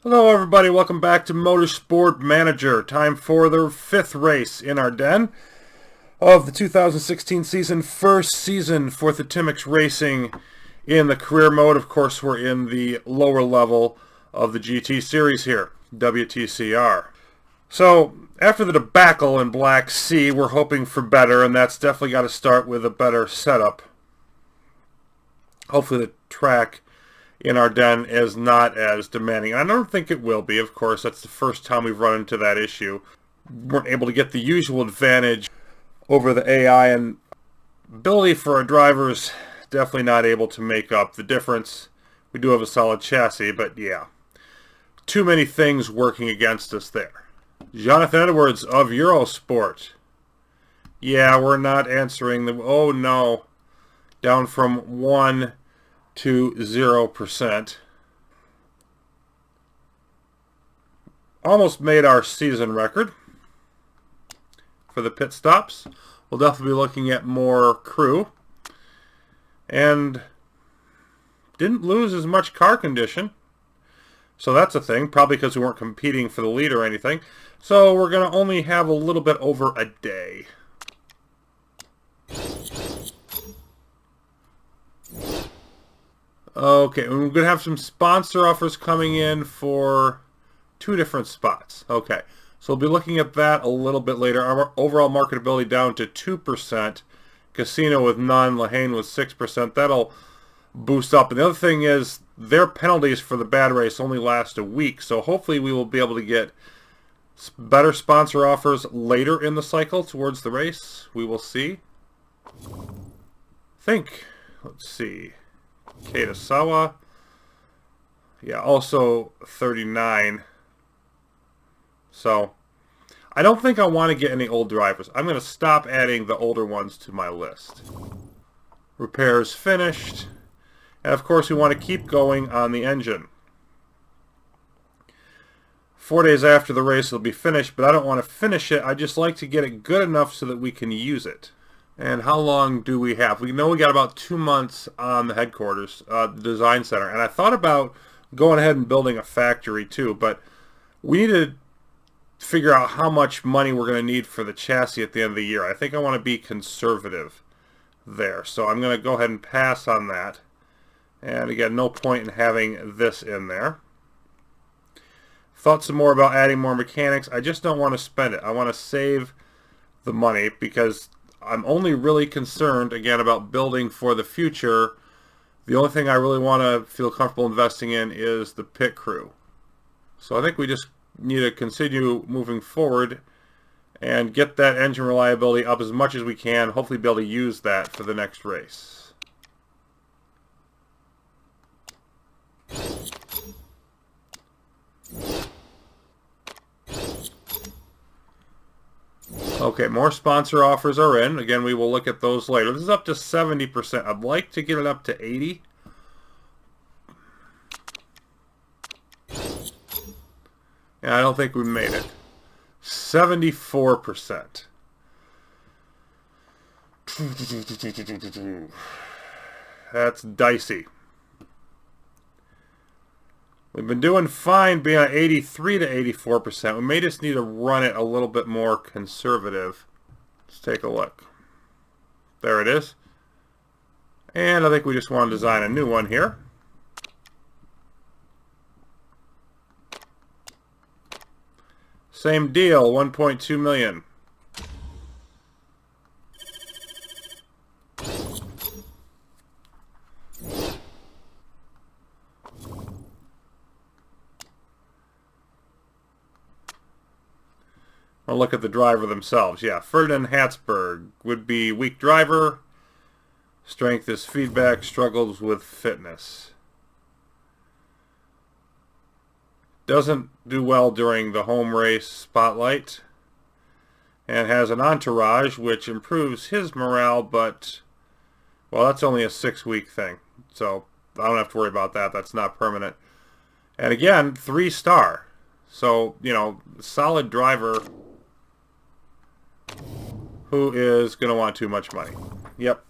Hello everybody, welcome back to Motorsport Manager. Time for the fifth race in Ardennes of the 2016 season. First season for the Timmix Racing in the career mode. Of course, we're in the lower level of the GT series here, WTCR. So, after the debacle in Black Sea, we're hoping for better, and that's definitely got to start with a better setup. Hopefully the track in Ardennes is not as demanding. I don't think it will be, of course. That's the first time we've run into that issue. We weren't able to get the usual advantage over the AI, and ability for our drivers definitely not able to make up the difference. We do have a solid chassis, but yeah. Too many things working against us there. Jonathan Edwards of Eurosport. Yeah, we're not answering the... Oh no. Down from 1 to 0%. Almost made our season record for the pit stops. We'll definitely be looking at more crew. And didn't lose as much car condition. So that's a thing, probably because we weren't competing for the lead or anything. So we're going to only have a little bit over a day. Okay, we're going to have some sponsor offers coming in for 2 different spots. Okay, so we'll be looking at that a little bit later. Our overall marketability down to 2%. Casino with none. Lahane with 6%. That'll boost up. And the other thing is, their penalties for the bad race only last a week. So hopefully we will be able to get better sponsor offers later in the cycle towards the race. We will see. Let's see. Katasawa. Yeah, also 39. So, I don't think I want to get any old drivers. I'm going to stop adding the older ones to my list. Repairs finished. And of course, we want to keep going on the engine. 4 days after the race it'll be finished, but I don't want to finish it. I just like to get it good enough so that we can use it. And how long do we have? We know we got about 2 months on the headquarters, the design center. And I thought about going ahead and building a factory too, but we need to figure out how much money we're going to need for the chassis at the end of the year. I think I want to be conservative there. So I'm going to go ahead and pass on that. And again, no point in having this in there. Thought some more about adding more mechanics. I just don't want to spend it. I want to save the money because I'm only really concerned, again, about building for the future. The only thing I really want to feel comfortable investing in is the pit crew. So I think we just need to continue moving forward and get that engine reliability up as much as we can. Hopefully be able to use that for the next race. Okay, more sponsor offers are in. Again, we will look at those later. This is up to 70%. I'd like to get it up to 80. And I don't think we made it. 74%. That's dicey. We've been doing fine being at 83 to 84%. We may just need to run it a little bit more conservative. Let's take a look. There it is. And I think we just want to design a new one here. Same deal, 1.2 million. I'll look at the driver themselves. Yeah, Ferdinand Hatzberg would be weak driver. Strength is feedback, struggles with fitness. Doesn't do well during the home race spotlight. And has an entourage which improves his morale, but, well, that's only a 6-week thing. So I don't have to worry about that. That's not permanent. And again, 3-star. So, you know, solid driver who is going to want too much money. Yep.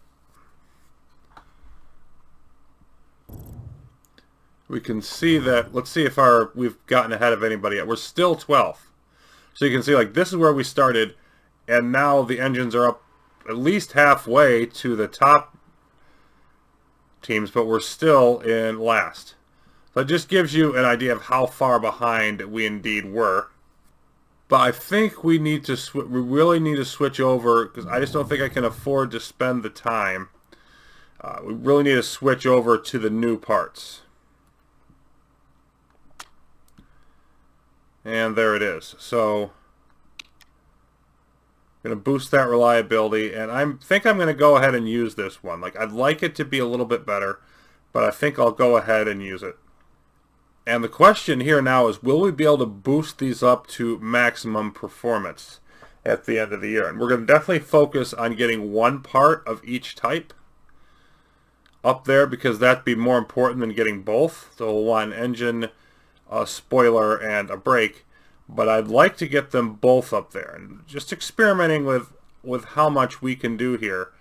we can see that, let's see if we've gotten ahead of anybody yet. We're still 12th. So you can see, like, this is where we started, and now the engines are up at least halfway to the top teams, but we're still in last. So it just gives you an idea of how far behind we indeed were. But I think we need to we really need to switch over, because I just don't think I can afford to spend the time. We really need to switch over to the new parts. And there it is. So I'm going to boost that reliability, and I think I'm going to go ahead and use this one. Like, I'd like it to be a little bit better, but I think I'll go ahead and use it. And the question here now is, will we be able to boost these up to maximum performance at the end of the year? And we're going to definitely focus on getting one part of each type up there, because that'd be more important than getting both. So we'll want an engine, a spoiler, and a brake. But I'd like to get them both up there, and just experimenting with how much we can do here.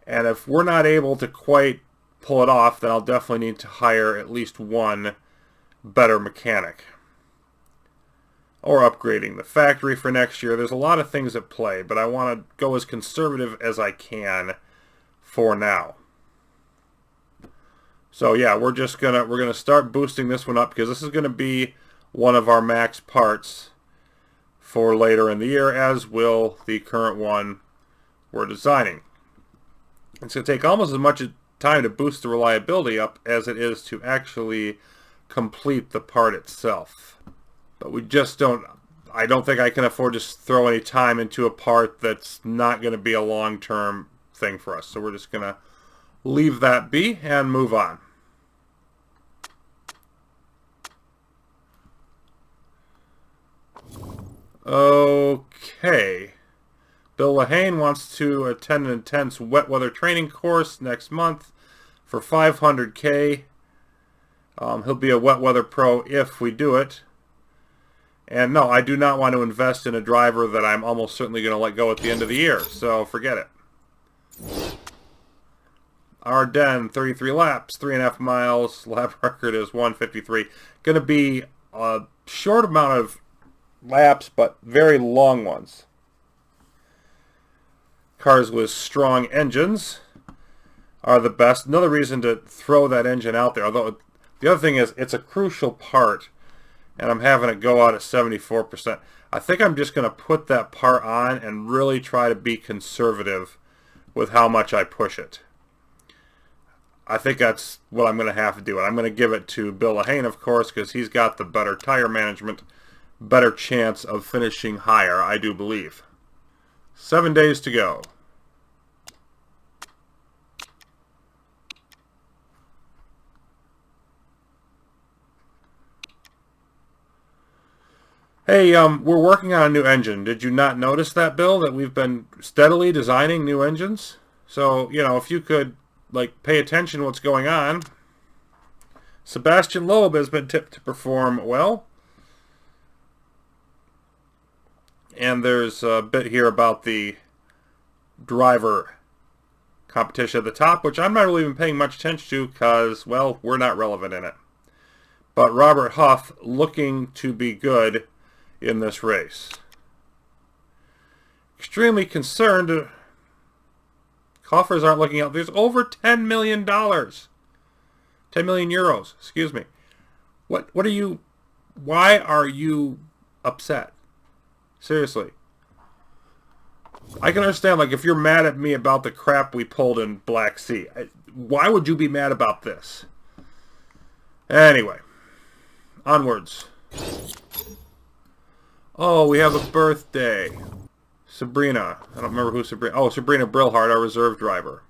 And if we're not able to quite pull it off, then I'll definitely need to hire at least one better mechanic. Or upgrading the factory for next year. There's a lot of things at play, but I want to go as conservative as I can for now. So yeah, we're gonna start boosting this one up, because this is gonna be one of our max parts for later in the year, as will the current one we're designing. It's going to take almost as much time to boost the reliability up as it is to actually complete the part itself. But we just I don't think I can afford to throw any time into a part that's not going to be a long-term thing for us. So we're just going to leave that be and move on. Okay. Bill Lahane wants to attend an intense wet weather training course next month for $500K. He'll be a wet weather pro if we do it. And no, I do not want to invest in a driver that I'm almost certainly going to let go at the end of the year. So forget it. Ardennes, 33 laps, 3.5 miles. Lap record is 1:53. Going to be a short amount of laps, but very long ones. Cars with strong engines are the best. Another reason to throw that engine out there, although the other thing is it's a crucial part, and I'm having it go out at 74%. I think I'm just going to put that part on and really try to be conservative with how much I push it. I think that's what I'm going to have to do. And I'm going to give it to Bill Lahane, of course, because he's got the better tire management, better chance of finishing higher, I do believe. 7 days to go. Hey, we're working on a new engine. Did you not notice that, Bill, that we've been steadily designing new engines? So, you know, if you could, like, pay attention to what's going on. Sebastian Loeb has been tipped to perform well. And there's a bit here about the driver competition at the top, which I'm not really even paying much attention to because, well, we're not relevant in it. But Robert Huff looking to be good in this race. Extremely concerned. Coffers aren't looking out. There's over $10 million. 10 million euros, excuse me. What are you, why are you upset? Seriously. I can understand, like, if you're mad at me about the crap we pulled in Black Sea. Why would you be mad about this? Anyway. Onwards. Oh, we have a birthday. Sabrina. I don't remember who Sabrina... Oh, Sabrina Brillhart, our reserve driver.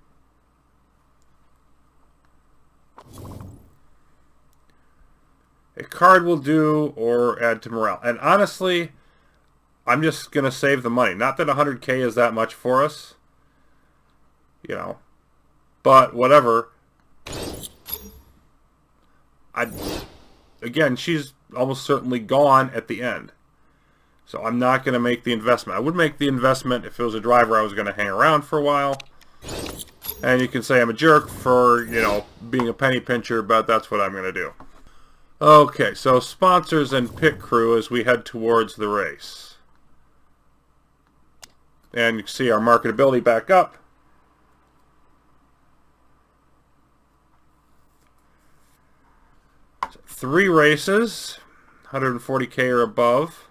A card will do, or add to morale. And honestly, I'm just going to save the money. Not that 100K is that much for us. You know. But, whatever. Again, she's almost certainly gone at the end. So I'm not going to make the investment. I would make the investment if it was a driver I was going to hang around for a while. And you can say I'm a jerk for, you know, being a penny pincher, but that's what I'm going to do. Okay, so sponsors and pit crew as we head towards the race. And you can see our marketability back up. So 3 races, 140K or above.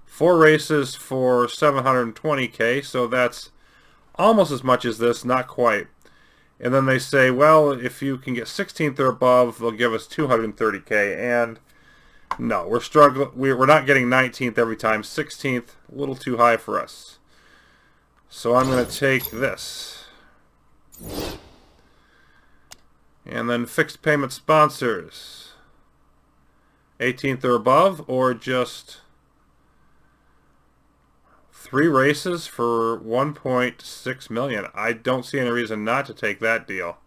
4 races for 720K, so that's almost as much as this, not quite. And then they say, well, if you can get 16th or above, they'll give us 230K. And no, we're struggling. We're not getting 19th every time. 16th, a little too high for us. So I'm going to take this. And then fixed payment sponsors. 18th or above, or just 3 races for 1.6 million. I don't see any reason not to take that deal.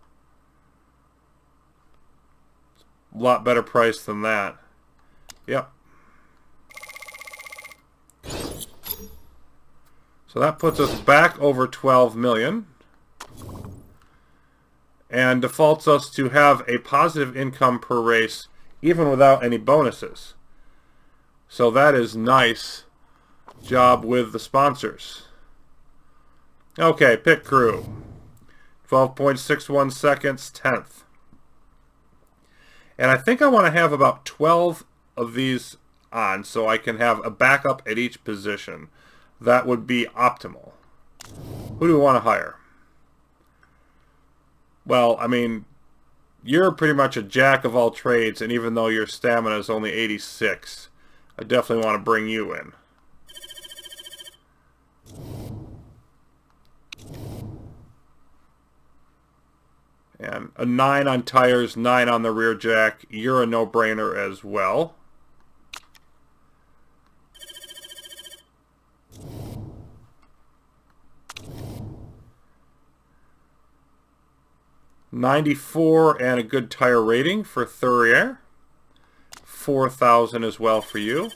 A lot better price than that. Yep. So that puts us back over 12 million and defaults us to have a positive income per race even without any bonuses. So that is nice. Job with the sponsors. Okay, pit crew. 12.61 seconds, 10th. And I think I want to have about 12 of these on so I can have a backup at each position. That would be optimal. Who do we want to hire? Well, I mean, you're pretty much a jack of all trades, and even though your stamina is only 86, I definitely want to bring you in. And a 9 on tires, 9 on the rear jack. You're a no-brainer as well. $94 and a good tire rating for Courier. 4,000 as well for you.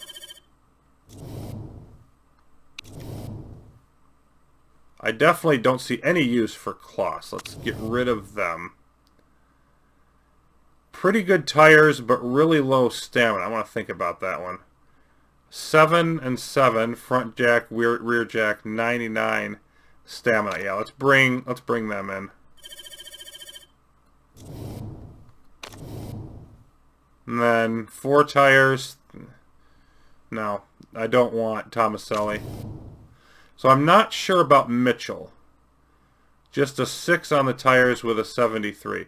I definitely don't see any use for Kloss. Let's get rid of them. Pretty good tires, but really low stamina. I want to think about that one. 7 and 7, front jack, rear jack, 99 stamina. Yeah, let's bring them in. And then 4 tires. No, I don't want Tomaselli. So I'm not sure about Mitchell. Just a 6 on the tires with a 73.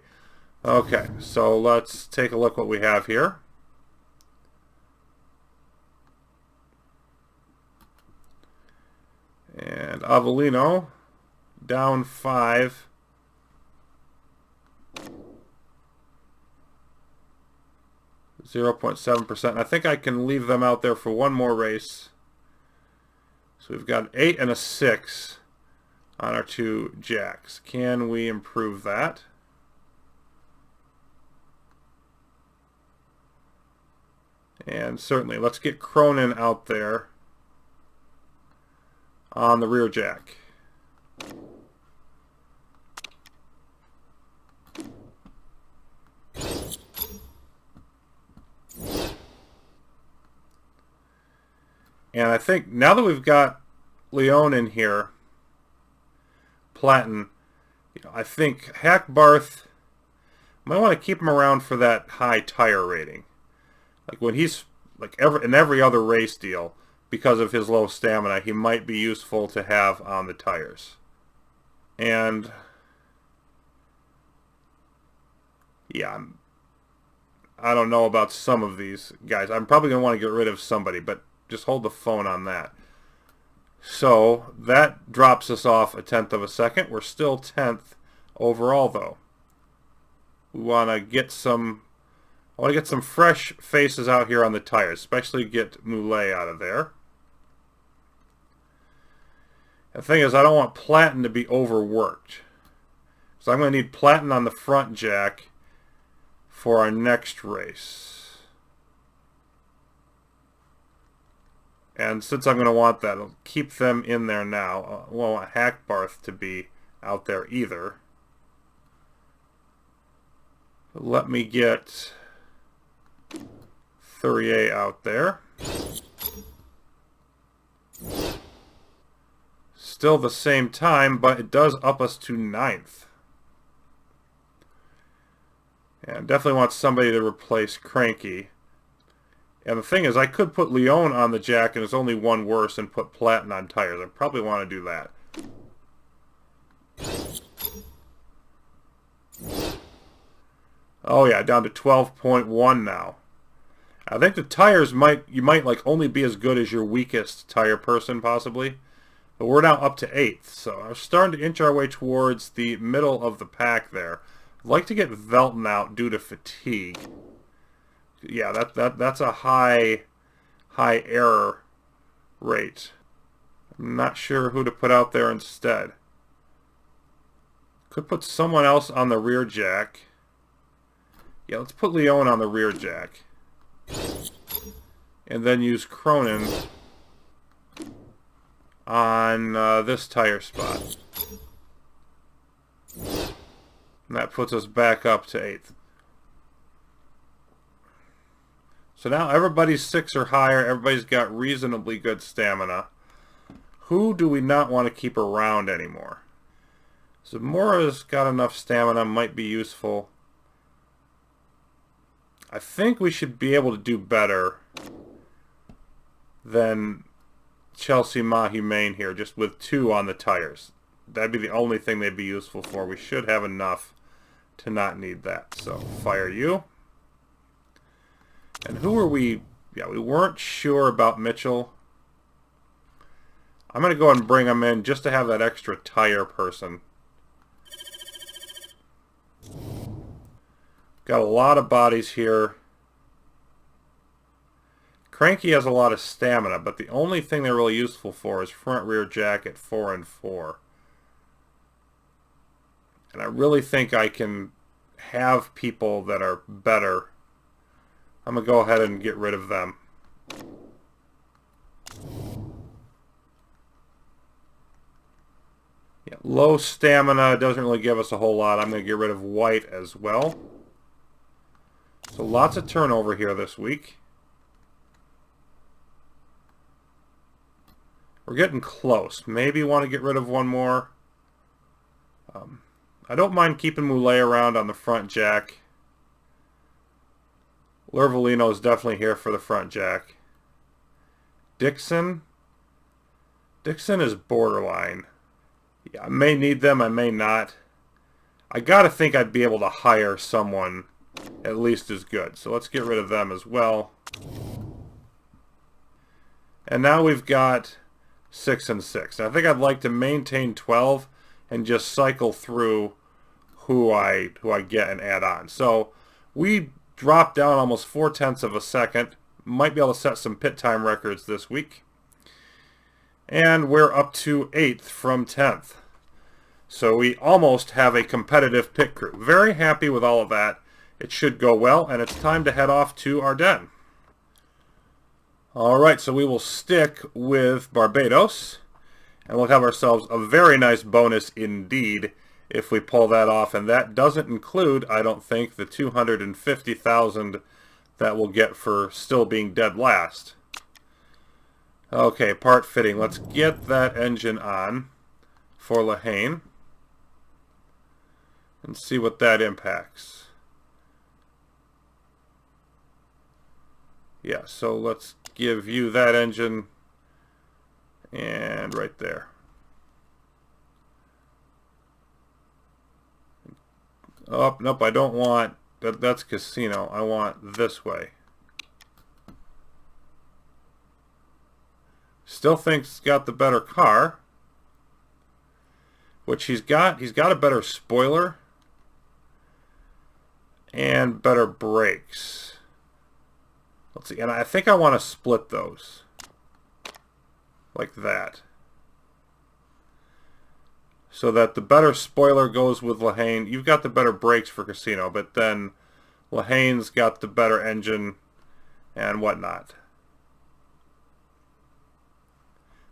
Okay, so let's take a look what we have here. And Avellino, down 5. .7%. I think I can leave them out there for one more race. So we've got 8 and a 6 on our 2 jacks. Can we improve that? And certainly, let's get Cronin out there on the rear jack. And I think now that we've got Leon in here, Platten, I think Hackbarth, might want to keep him around for that high tire rating. Like when he's in every other race deal, because of his low stamina, he might be useful to have on the tires. And yeah, I don't know about some of these guys. I'm probably going to want to get rid of somebody, but just hold the phone on that. So that drops us off a 1/10 of a second. We're still 10th overall, though. We want to get some. I want to get some fresh faces out here on the tires, especially get Moulet out of there. The thing is, I don't want Platten to be overworked. So I'm going to need Platten on the front jack for our next race. And since I'm going to want that, I'll keep them in there now. I won't want Hackbarth to be out there either. Let me get Thurier out there. Still the same time, but it does up us to 9th. And definitely want somebody to replace Cranky. And the thing is, I could put Leon on the jack, and it's only one worse, and put Platten on tires. I probably want to do that. Oh yeah, down to 12.1 now. I think the tires you might like only be as good as your weakest tire person, possibly. But we're now up to 8th, so I'm starting to inch our way towards the middle of the pack there. I'd like to get Velton out due to fatigue. Yeah, that's a high error rate. I'm not sure who to put out there instead. Could put someone else on the rear jack. Yeah, let's put Leon on the rear jack. And then use Cronin on this tire spot. And that puts us back up to 8th. So now everybody's 6 or higher. Everybody's got reasonably good stamina. Who do we not want to keep around anymore? Zamora's got enough stamina, might be useful. I think we should be able to do better than Chelsea Mahumane here, just with 2 on the tires. That'd be the only thing they'd be useful for. We should have enough to not need that. So, fire you. And who are we? Yeah, we weren't sure about Mitchell. I'm going to go ahead and bring him in just to have that extra tire person. Got a lot of bodies here. Cranky has a lot of stamina, but the only thing they're really useful for is front rear jack at 4 and 4. And I really think I can have people that are better. I'm going to go ahead and get rid of them. Yeah, low stamina doesn't really give us a whole lot. I'm going to get rid of White as well. So lots of turnover here this week. We're getting close. Maybe want to get rid of one more. I don't mind keeping Moulet around on the front jack. Lervolino is definitely here for the front jack. Dixon. Dixon is borderline. Yeah, I may need them, I may not. I gotta think I'd be able to hire someone at least as good. So let's get rid of them as well. And now we've got 6 and 6. I think I'd like to maintain 12 and just cycle through who I get and add on. So we dropped down almost 0.4 of a second. Might be able to set some pit time records this week. And we're up to 8th from 10th. So we almost have a competitive pit crew. Very happy with all of that. It should go well, and it's time to head off to Ardennes. Alright, so we will stick with Barbados, and we'll have ourselves a very nice bonus indeed if we pull that off, and that doesn't include, I don't think, the $250,000 that we'll get for still being dead last. Okay, part fitting. Let's get that engine on for Lehane and see what that impacts. Yeah, so let's give you that engine and right there. Oh, nope, I don't want that. That's casino. I want this way. Still thinks he's got the better car, which he's got a better spoiler and better brakes. Let's see, and I think I want to split those like that, so that the better spoiler goes with Lehane. You've got the better brakes for casino, but then Lehane's got the better engine and whatnot.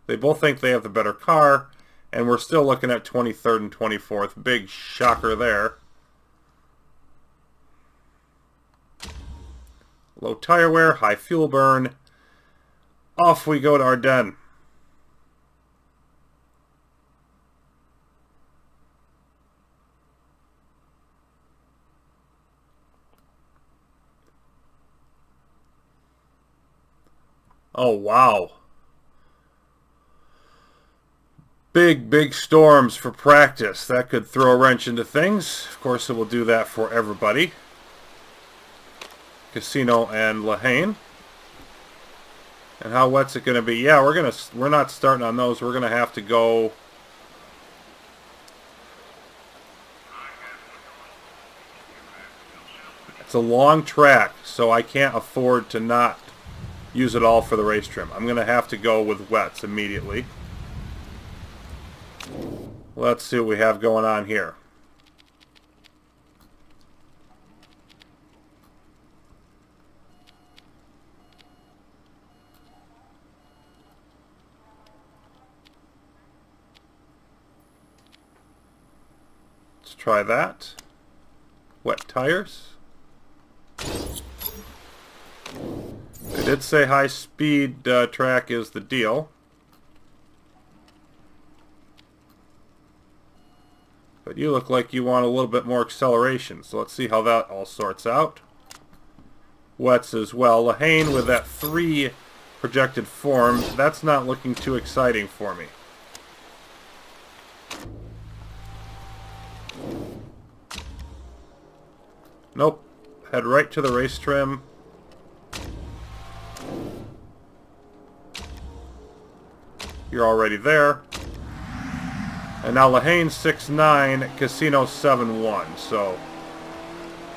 They both think they have the better car, and we're still looking at 23rd and 24th. Big shocker there. Low tire wear, high fuel burn. Off we go to Ardennes. Oh, wow. Big storms for practice. That could throw a wrench into things. Of course, it will do that for everybody. Casino and Lehane. And how wet's it going to be? Yeah, we're not starting on those. We're going to have to go. It's a long track, so I can't afford to not use it all for the race trim. I'm going to have to go with wets immediately. Let's see what we have going on here. Let's try that. Wet tires. I did say high speed track is the deal. But you look like you want a little bit more acceleration, so let's see how that all sorts out. Wets as well. Lehane with that 3 projected form, that's not looking too exciting for me. Nope. Head right to the race trim. You're already there. And now Lehane 6-9, Casino 7-1. So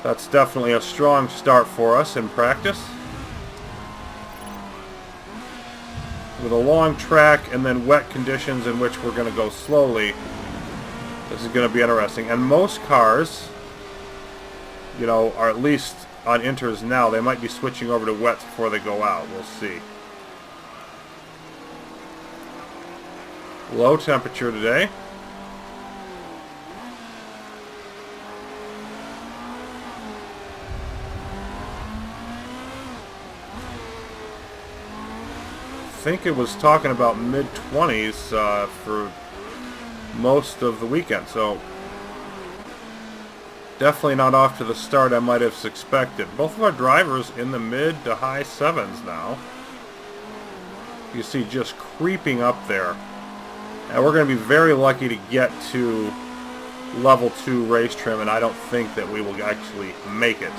that's definitely a strong start for us in practice. With a long track and then wet conditions in which we're going to go slowly, this is going to be interesting. And most cars, you know, are at least on inters now. They might be switching over to wets before they go out. We'll see. Low temperature today. I think it was talking about mid-20s for most of the weekend, so definitely not off to the start I might have expected. Both of our drivers in the mid to high 7s now. You see just creeping up there. And we're going to be very lucky to get to level 2 race trim, and I don't think that we will actually make it.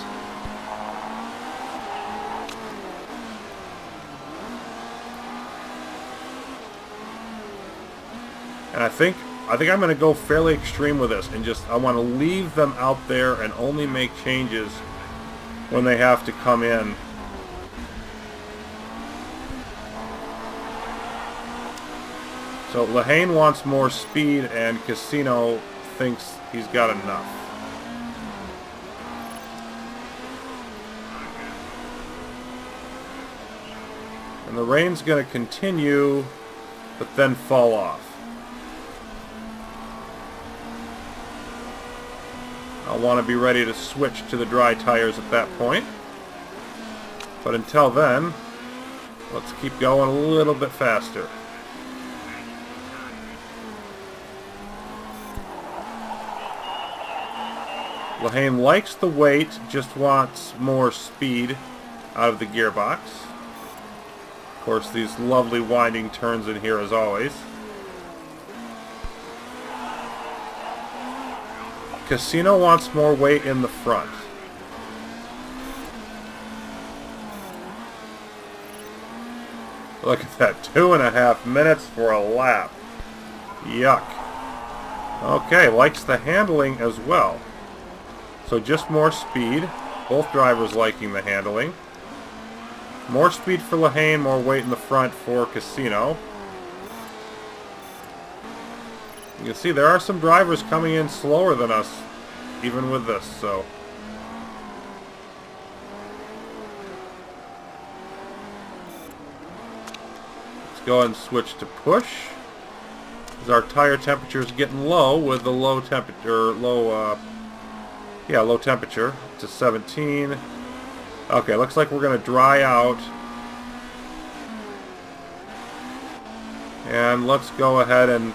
And I think I'm going to go fairly extreme with this, and I want to leave them out there and only make changes when they have to come in. So Lehane wants more speed, and Casino thinks he's got enough. And the rain's going to continue, but then fall off. I'll want to be ready to switch to the dry tires at that point. But until then, let's keep going a little bit faster. Lehane likes the weight, just wants more speed out of the gearbox. Of course, these lovely winding turns in here as always. Casino wants more weight in the front. Look at that, 2.5 minutes for a lap. Yuck. Okay, likes the handling as well. So just more speed. Both drivers liking the handling. More speed for Lehane, more weight in the front for Casino. You can see there are some drivers coming in slower than us, even with this, so. Let's go ahead and switch to push. As our tire temperature is getting low with the low temperature, low temperature to 17. Okay, looks like we're going to dry out. And let's go ahead and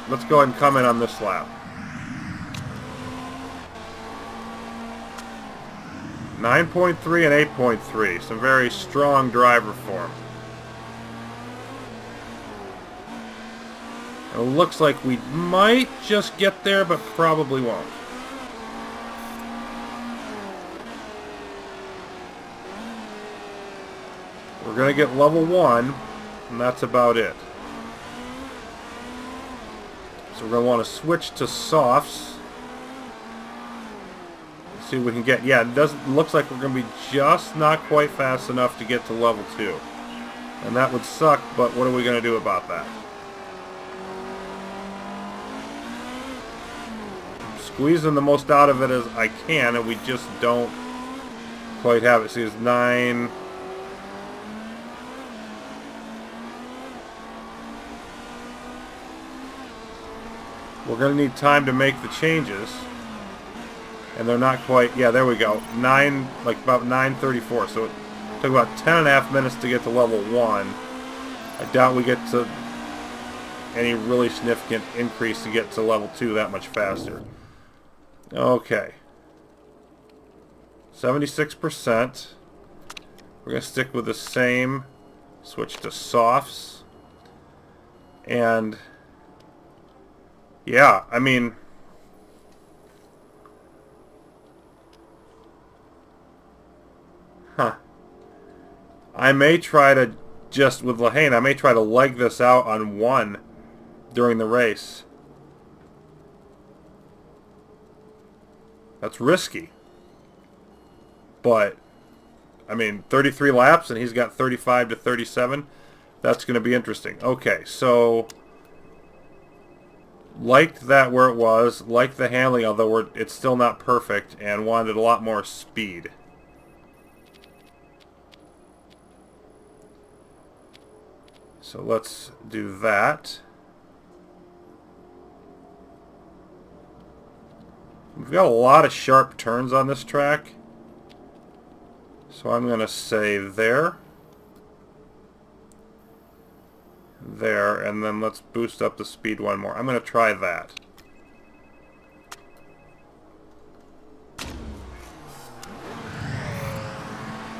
come in on this lap. 9.3 and 8.3. Some very strong driver form. And it looks like we might just get there, but probably won't. We're going to get level 1, and that's about it. So we're going to want to switch to softs. See what we can get. Yeah, looks like we're going to be just not quite fast enough to get to level 2. And that would suck, but what are we going to do about that? I'm squeezing the most out of it as I can, and we just don't quite have it. See, it's 9... We're going to need time to make the changes. And they're not quite... Yeah, there we go. About 9:34. So it took about 10.5 minutes to get to level 1. I doubt we get to any really significant increase to get to level 2 that much faster. Okay. 76%. We're going to stick with the same. Switch to softs. And... yeah, I mean... I may try to, just with Lahane, I may try to leg this out on 1 during the race. That's risky. But, I mean, 33 laps and he's got 35 to 37. That's going to be interesting. Okay, so... liked that where it was, liked the handling, although it's still not perfect, and wanted a lot more speed. So let's do that. We've got a lot of sharp turns on this track. So I'm going to say there. There, and then let's boost up the speed one more. I'm going to try that.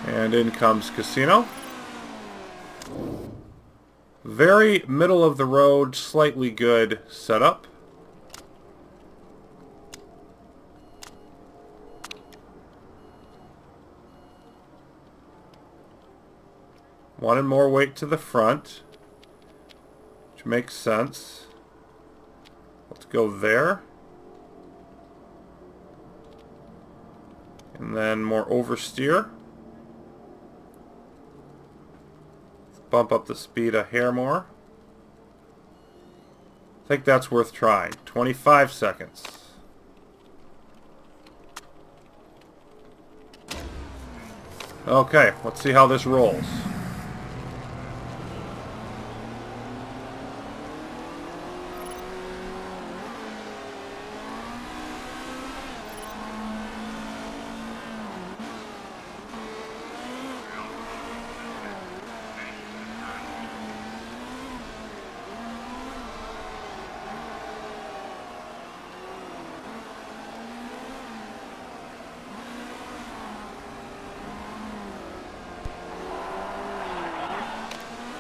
And in comes Casino. Very middle of the road, slightly good setup. Wanted more weight to the front, which makes sense. Let's go there. And then more oversteer. Bump up the speed a hair more. I think that's worth trying. 25 seconds. Okay, let's see how this rolls.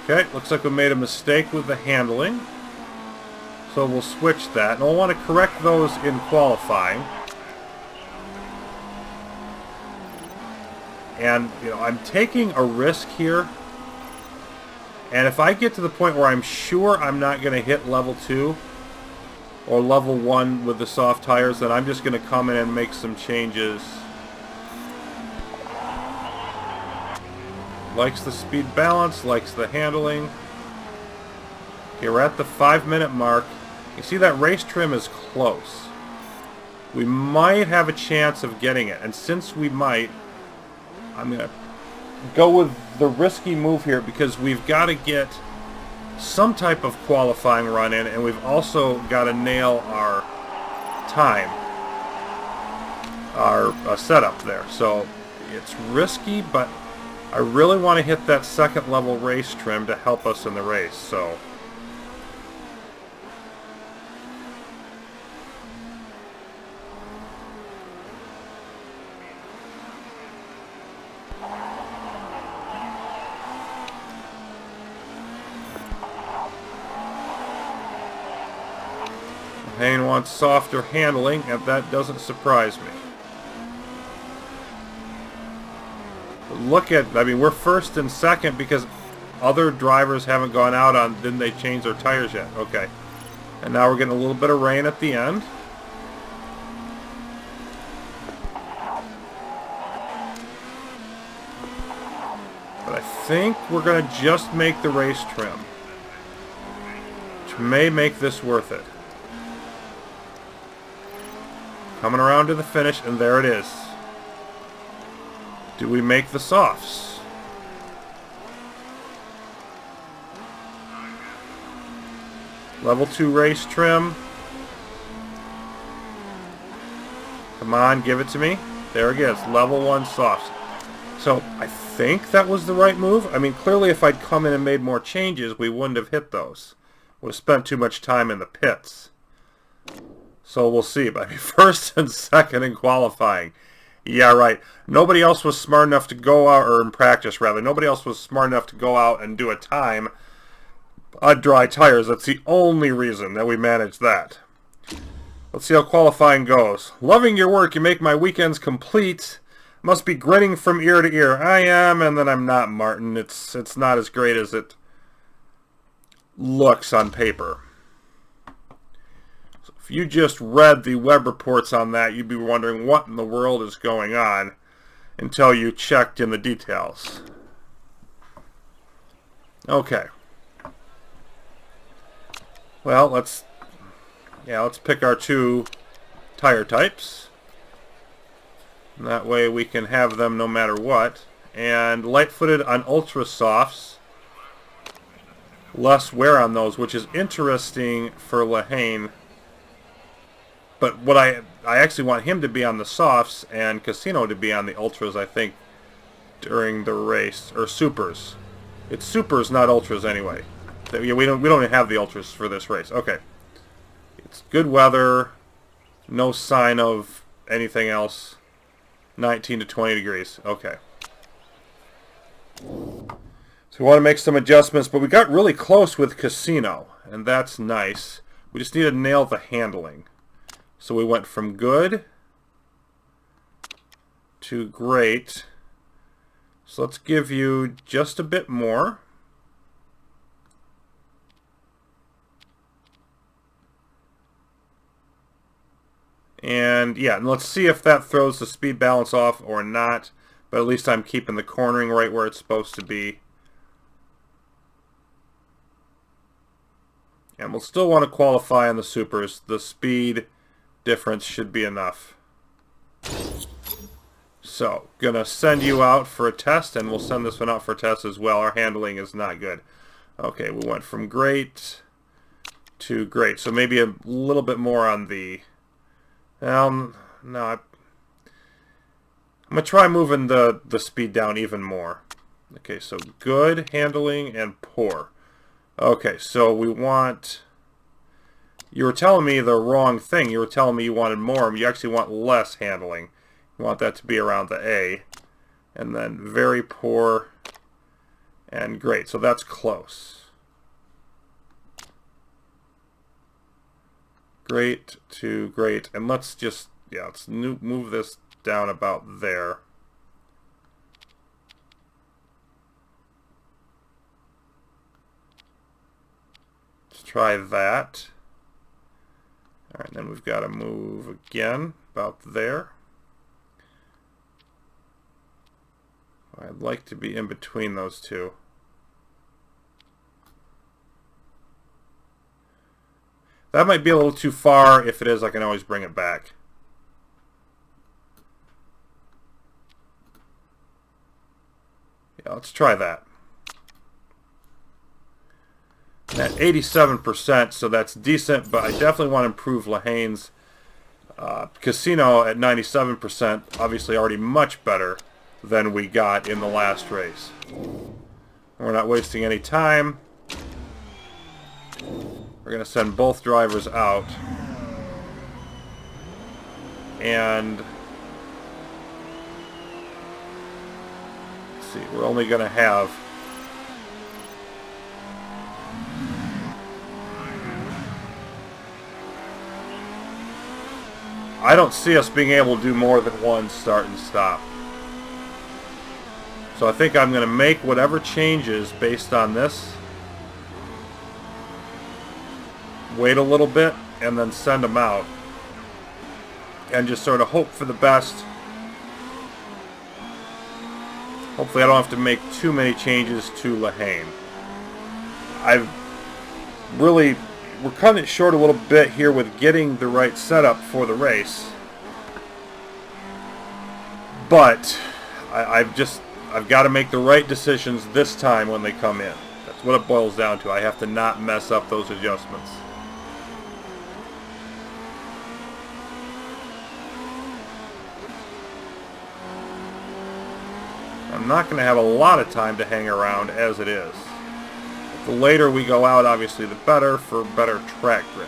Okay, looks like we made a mistake with the handling. So we'll switch that. And we'll want to correct those in qualifying. And, you know, I'm taking a risk here. And if I get to the point where I'm sure I'm not going to hit level 2 or level 1 with the soft tires, then I'm just going to come in and make some changes. Likes the speed balance, likes the handling. Okay, we're at the 5-minute mark. You see that race trim is close. We might have a chance of getting it. And since we might, I'm going to go with the risky move here because we've got to get some type of qualifying run in, and we've also got to nail our time, our setup there. So it's risky, but I really want to hit that second level race trim to help us in the race, so... Hayne wants softer handling, and that doesn't surprise me. Look at, I mean, we're first and second because other drivers haven't gone out on, didn't they change their tires yet? Okay. And now we're getting a little bit of rain at the end. But I think we're going to just make the race trim, which may make this worth it. Coming around to the finish, and there it is. Do we make the softs? Level 2 race trim. Come on, give it to me. There it is, level 1 softs. So, I think that was the right move. I mean, clearly if I'd come in and made more changes, we wouldn't have hit those. Would have spent too much time in the pits. So we'll see. But I mean, first and second in qualifying. Yeah, right. Nobody else was smart enough to go out, or in practice rather, nobody else was smart enough to go out and do a time on dry tires. That's the only reason that we managed that. Let's see how qualifying goes. Loving your work. You make my weekends complete. Must be grinning from ear to ear. I am, and then I'm not, Martin. It's not as great as it looks on paper. If you just read the web reports on that, you'd be wondering what in the world is going on until you checked in the details. Okay. Well, let's pick our 2 tire types. And that way we can have them no matter what. And light-footed on ultra softs. Less wear on those, which is interesting for Lehane. But what I actually want him to be on the softs and Casino to be on the ultras, I think, during the race, or supers. It's supers, not ultras, anyway. We don't have the ultras for this race. Okay, it's good weather, no sign of anything else. 19 to 20 degrees. Okay. So we want to make some adjustments, but we got really close with Casino, and that's nice. We just need to nail the handling. So we went from good to great. So let's give you just a bit more. And yeah, and let's see if that throws the speed balance off or not. But at least I'm keeping the cornering right where it's supposed to be. And we'll still want to qualify on the supers. The speed difference should be enough. So, gonna send you out for a test, and we'll send this one out for a test as well. Our handling is not good. Okay, we went from great to great. So maybe a little bit more on the... no, I'm gonna try moving the speed down even more. Okay, so good handling and poor. Okay, so we want... You were telling me the wrong thing. You were telling me you wanted more. You actually want less handling. You want that to be around the A. And then very poor and great. So that's close. Great to great. And let's just, yeah, let's move this down about there. Let's try that. All right, then we've got to move again about there. I'd like to be in between those two. That might be a little too far. If it is, I can always bring it back. Yeah, let's try that. At 87%, so that's decent, but I definitely want to improve Lehane's. Casino at 97%, obviously already much better than we got in the last race. We're not wasting any time. We're going to send both drivers out. And let's see, we're only going to have I don't see us being able to do more than one start and stop. So I think I'm going to make whatever changes based on this. Wait a little bit and then send them out. And just sort of hope for the best. Hopefully I don't have to make too many changes to Lehane. We're cutting it short a little bit here with getting the right setup for the race. But I've got to make the right decisions this time when they come in. That's what it boils down to. I have to not mess up those adjustments. I'm not going to have a lot of time to hang around as it is. The later we go out, obviously, the better for better track grip.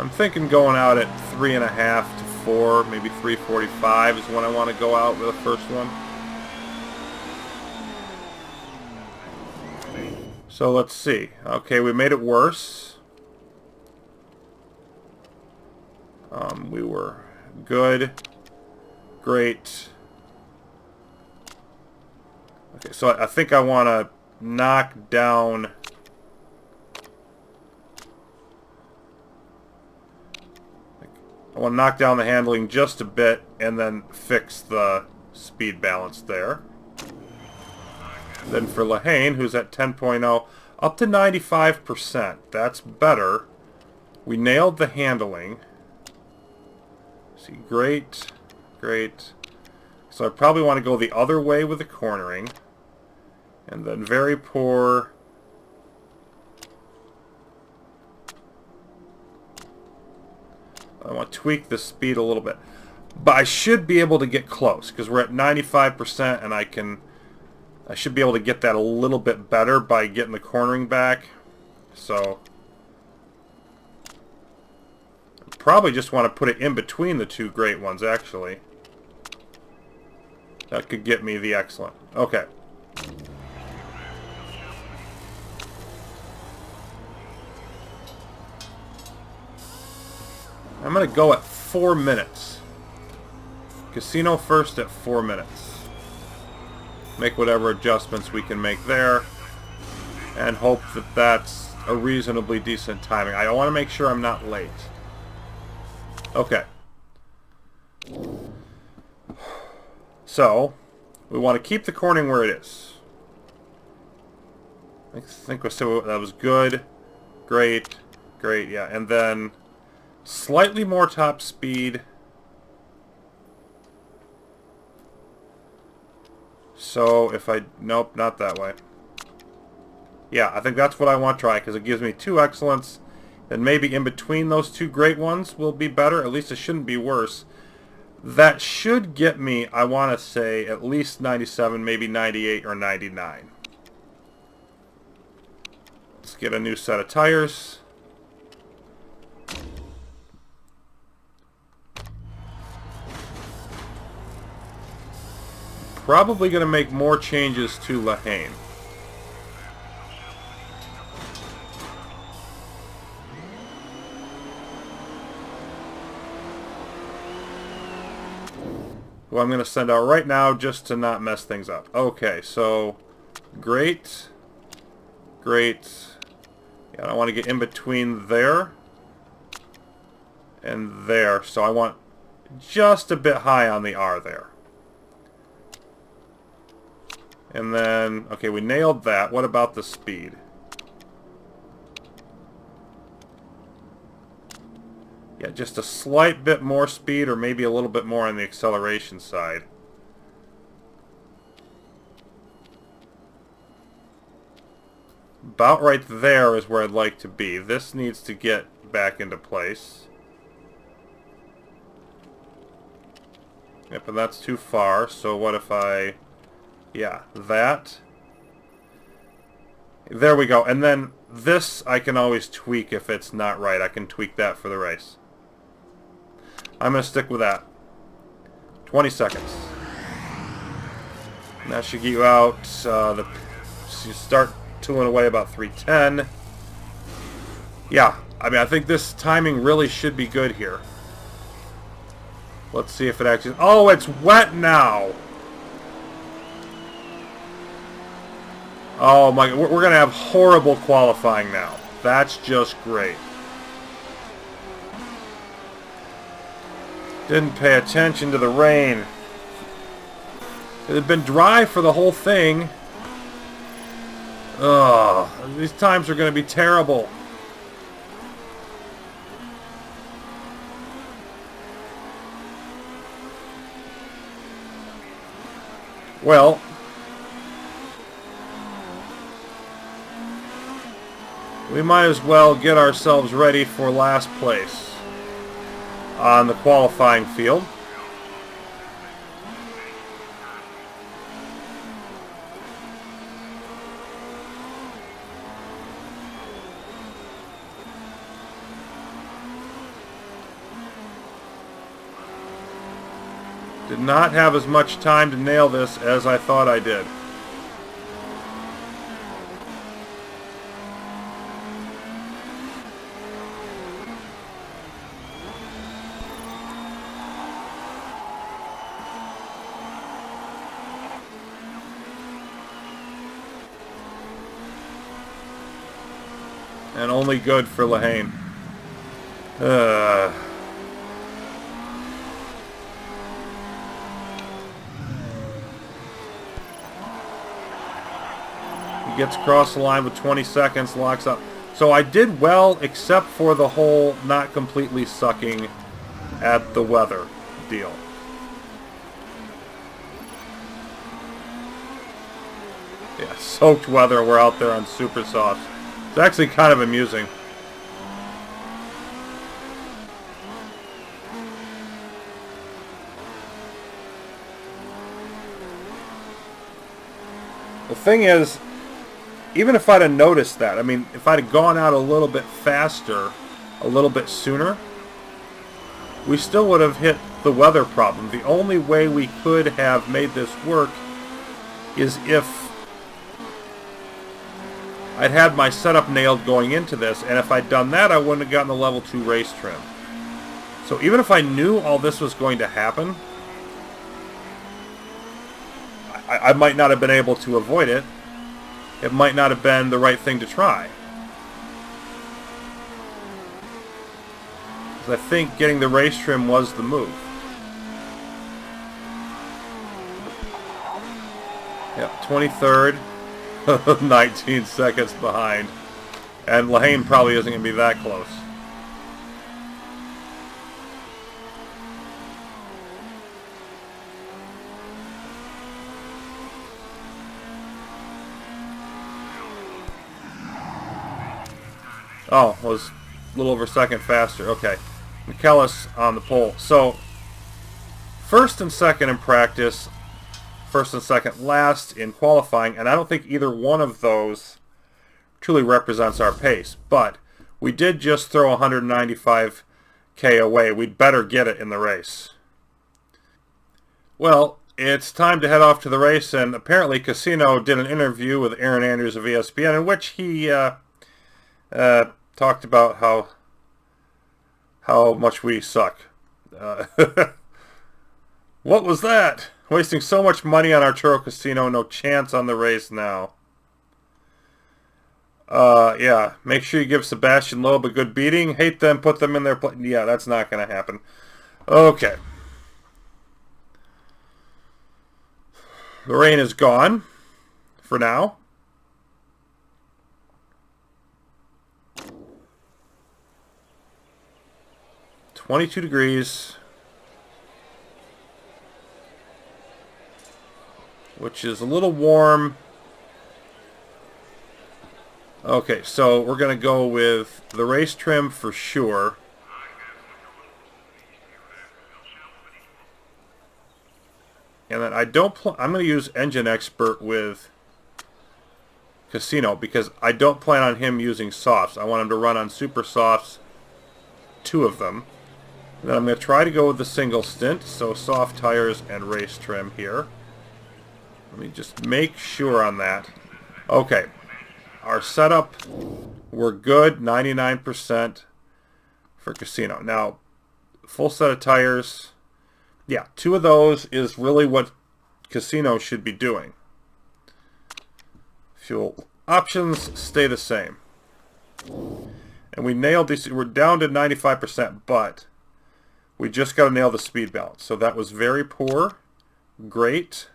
I'm thinking going out at 3.5 to 4, maybe 3:45 is when I want to go out with the first one. So let's see. Okay, we made it worse. We were good, great. Okay, so I think I want to knock down. I want to knock down the handling just a bit and then fix the speed balance there. Then for Lehane, who's at 10.0, up to 95%. That's better. We nailed the handling. See, great, great. So I probably want to go the other way with the cornering. And then very poor. I want to tweak the speed a little bit. But I should be able to get close because we're at 95% and I should be able to get that a little bit better by getting the cornering back. So probably just want to put it in between the two great ones, actually. That could get me the excellent. Okay. I'm going to go at 4 minutes. Casino first at 4 minutes. Make whatever adjustments we can make there. And hope that that's a reasonably decent timing. I want to make sure I'm not late. Okay. So, we want to keep the cornering where it is. I think we said that was good. Great. Great, yeah. And then slightly more top speed. So if I... Nope, not that way. Yeah, I think that's what I want to try because it gives me 2 excellents. Then maybe in between those 2 great ones will be better. At least it shouldn't be worse. That should get me, I want to say, at least 97, maybe 98 or 99. Let's get a new set of tires. Probably going to make more changes to Lehane. Who I'm going to send out right now just to not mess things up. Okay, so great. Great. Yeah, I want to get in between there and there. So I want just a bit high on the R there. And then, okay, we nailed that. What about the speed? Yeah, just a slight bit more speed or maybe a little bit more on the acceleration side. about right there is where I'd like to be. This needs to get back into place. Yep, and that's too far. So what if I... Yeah, that. There we go. And then this I can always tweak if it's not right. I can tweak that for the race. I'm going to stick with that. 20 seconds. And that should get you out. So you start tooling away about 310. Yeah, I mean, I think this timing really should be good here. Let's see if it actually... Oh, it's wet now! Oh my... We're going to have horrible qualifying now. That's just great. Didn't pay attention to the rain. It had been dry for the whole thing. Ugh, these times are going to be terrible. Well, we might as well get ourselves ready for last place on the qualifying field. Did not have as much time to nail this as I thought I did. And only good for Lehane. Gets across the line with 20 seconds, locks up. So I did well, except for the whole not completely sucking at the weather deal. Yeah, soaked weather. We're out there on super soft. It's actually kind of amusing. The thing is, even if I'd have noticed that, I mean, if I'd have gone out a little bit faster, a little bit sooner, we still would have hit the weather problem. The only way we could have made this work is if I'd had my setup nailed going into this, and if I'd done that, I wouldn't have gotten the level 2 race trim. So even if I knew all this was going to happen, I might not have been able to avoid it. It might not have been the right thing to try. I think getting the race trim was the move. Yep, 23rd, 19 seconds behind. And Lehane probably isn't going to be that close. Oh, was a little over a second faster. Okay. McKellis on the pole. So, first and second in practice, first and second last in qualifying, and I don't think either one of those truly represents our pace. But we did just throw 195k away. We'd better get it in the race. Well, it's time to head off to the race, and apparently Casino did an interview with Aaron Andrews of ESPN in which he talked about how much we suck. What was that? Wasting so much money on Arturo Casino, no chance on the race now. Yeah, make sure you give Sebastian Loeb a good beating. Hate them, put them in their place. Yeah, that's not going to happen. Okay. The rain is gone for now. .22 degrees, which is a little warm. Okay, so we're going to go with the race trim for sure. And then I'm going to use Engine Expert with Casino because I don't plan on him using softs. I want him to run on super softs, 2 of them. And then I'm going to try to go with the single stint, so soft tires and race trim here. Let me just make sure on that. Okay, our setup, we're good, 99% for Casino. Now, full set of tires, yeah, 2 of those is really what Casino should be doing. Fuel options stay the same. And we nailed these. We're down to 95%, but we just got to nail the speed balance. So that was very poor. Great.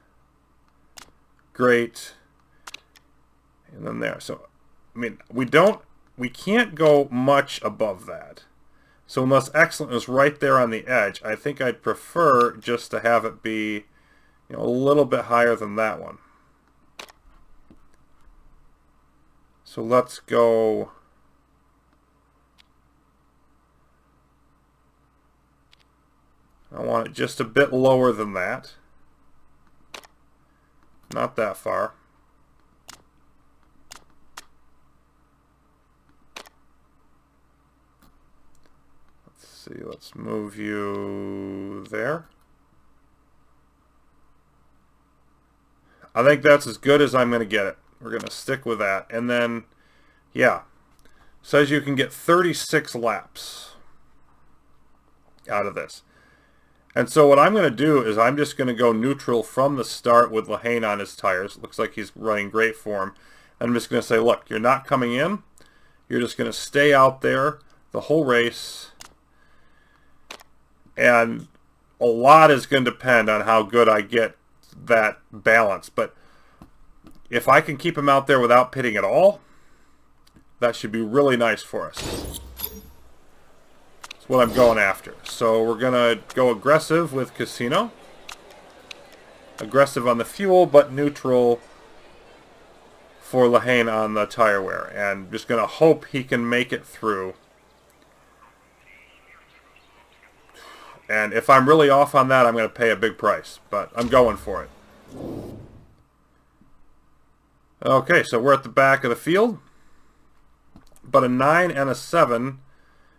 Great. And then there. So, I mean, we can't go much above that. So unless excellent is right there on the edge, I think I'd prefer just to have it be, you know, a little bit higher than that one. So let's go. I want it just a bit lower than that. Not that far. Let's see, let's move you there. I think that's as good as I'm going to get it. We're going to stick with that. And then, yeah, says you can get 36 laps out of this. And so what I'm going to do is I'm just going to go neutral from the start with Lehane on his tires. Looks like he's running great for him. And I'm just going to say, look, you're not coming in. You're just going to stay out there the whole race. And a lot is going to depend on how good I get that balance. But if I can keep him out there without pitting at all, that should be really nice for us. That's what I'm going after. So we're going to go aggressive with Casino. Aggressive on the fuel, but neutral for Lehane on the tire wear. And just going to hope he can make it through. And if I'm really off on that, I'm going to pay a big price. But I'm going for it. Okay, so we're at the back of the field. But a 9 and a 7.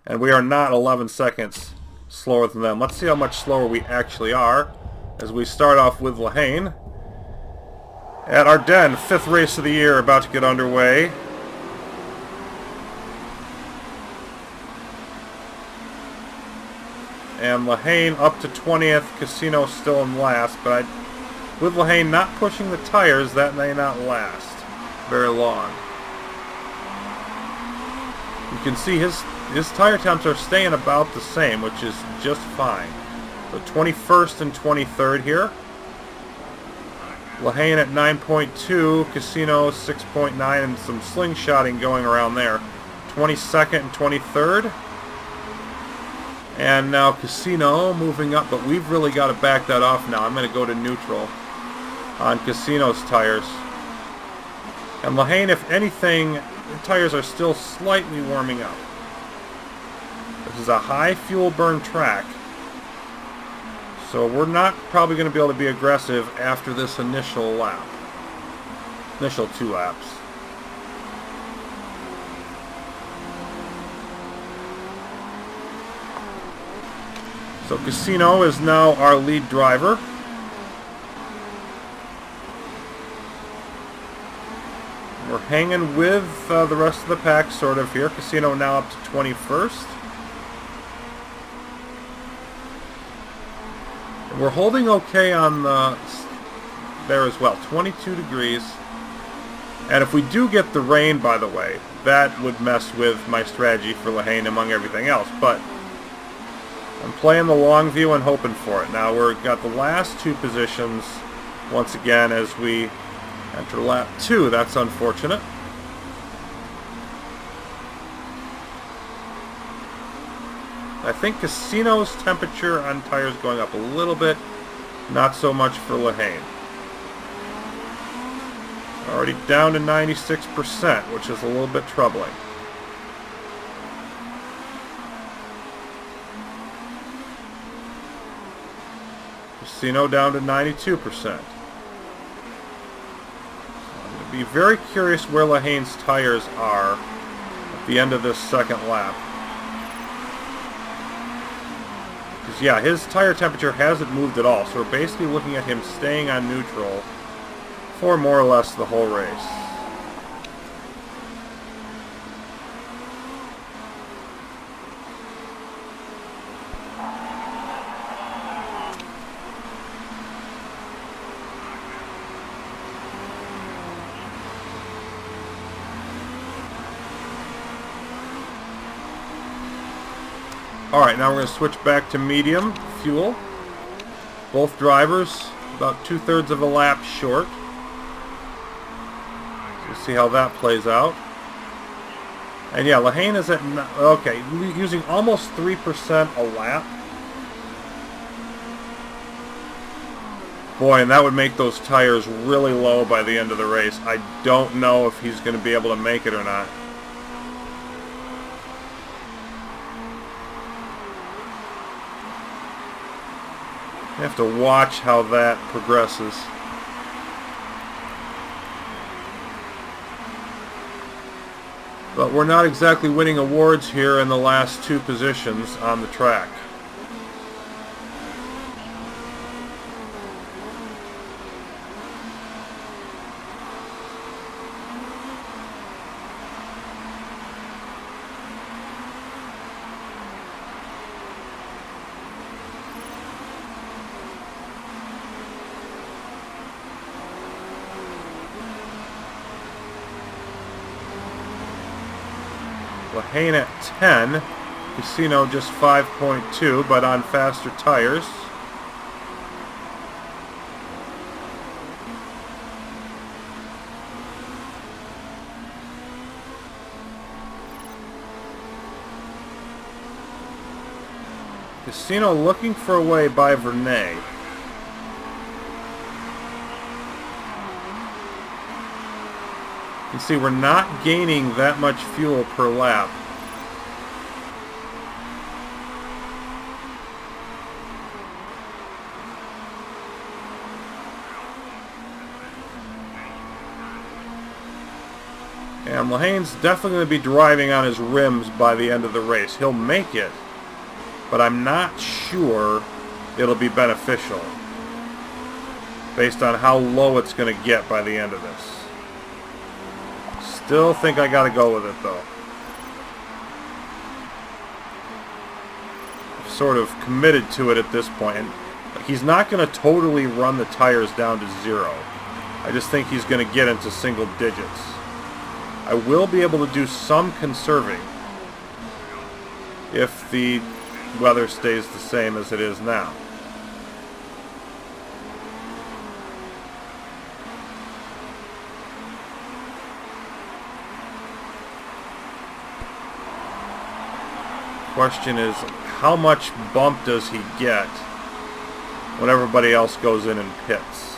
And we are not 11 seconds slower than them. Let's see how much slower we actually are as we start off with Lehane. At Ardennes, 5th race of the year, about to get underway. And Lehane up to 20th, Casino still in last. But with Lehane not pushing the tires, that may not last very long. You can see his tire temps are staying about the same, which is just fine. So 21st and 23rd here. Lehane at 9.2, Casino 6.9, and some slingshotting going around there. 22nd and 23rd. And now Casino moving up, but we've really got to back that off now. I'm going to go to neutral on Casino's tires. And Lehane, if anything, the tires are still slightly warming up. This is a high fuel burn track. So we're not probably going to be able to be aggressive after this initial lap. Initial 2 laps. So Casino is now our lead driver. We're hanging with the rest of the pack sort of here. Casino now up to 21st. We're holding okay on there as well, 22 degrees. And if we do get the rain, by the way, that would mess with my strategy for Lehane among everything else. But I'm playing the long view and hoping for it. Now we've got the last 2 positions once again as we enter lap 2. That's unfortunate. I think Casino's temperature on tires going up a little bit. Not so much for Lehane. Already down to 96%, which is a little bit troubling. Casino down to 92%. I'm going to be very curious where Lehane's tires are at the end of this second lap. Because, yeah, his tire temperature hasn't moved at all, so we're basically looking at him staying on neutral for more or less the whole race. Alright, now we're going to switch back to medium fuel. Both drivers about 2/3 of a lap short. We'll see how that plays out. And yeah, Lehane is at, okay, using almost 3% a lap. Boy, and that would make those tires really low by the end of the race. I don't know if he's going to be able to make it or not. I have to watch how that progresses. But we're not exactly winning awards here in the last two positions on the track. Lehane at 10, Casino just 5.2, but on faster tires. Casino looking for a way by Vernet. You see, we're not gaining that much fuel per lap. And Lehane's definitely going to be driving on his rims by the end of the race. He'll make it, but I'm not sure it'll be beneficial based on how low it's going to get by the end of this. Still think I gotta go with it though. I've sort of committed to it at this point. And he's not gonna totally run the tires down to 0. I just think he's gonna get into single digits. I will be able to do some conserving if the weather stays the same as it is now. Question is, how much bump does he get when everybody else goes in and pits?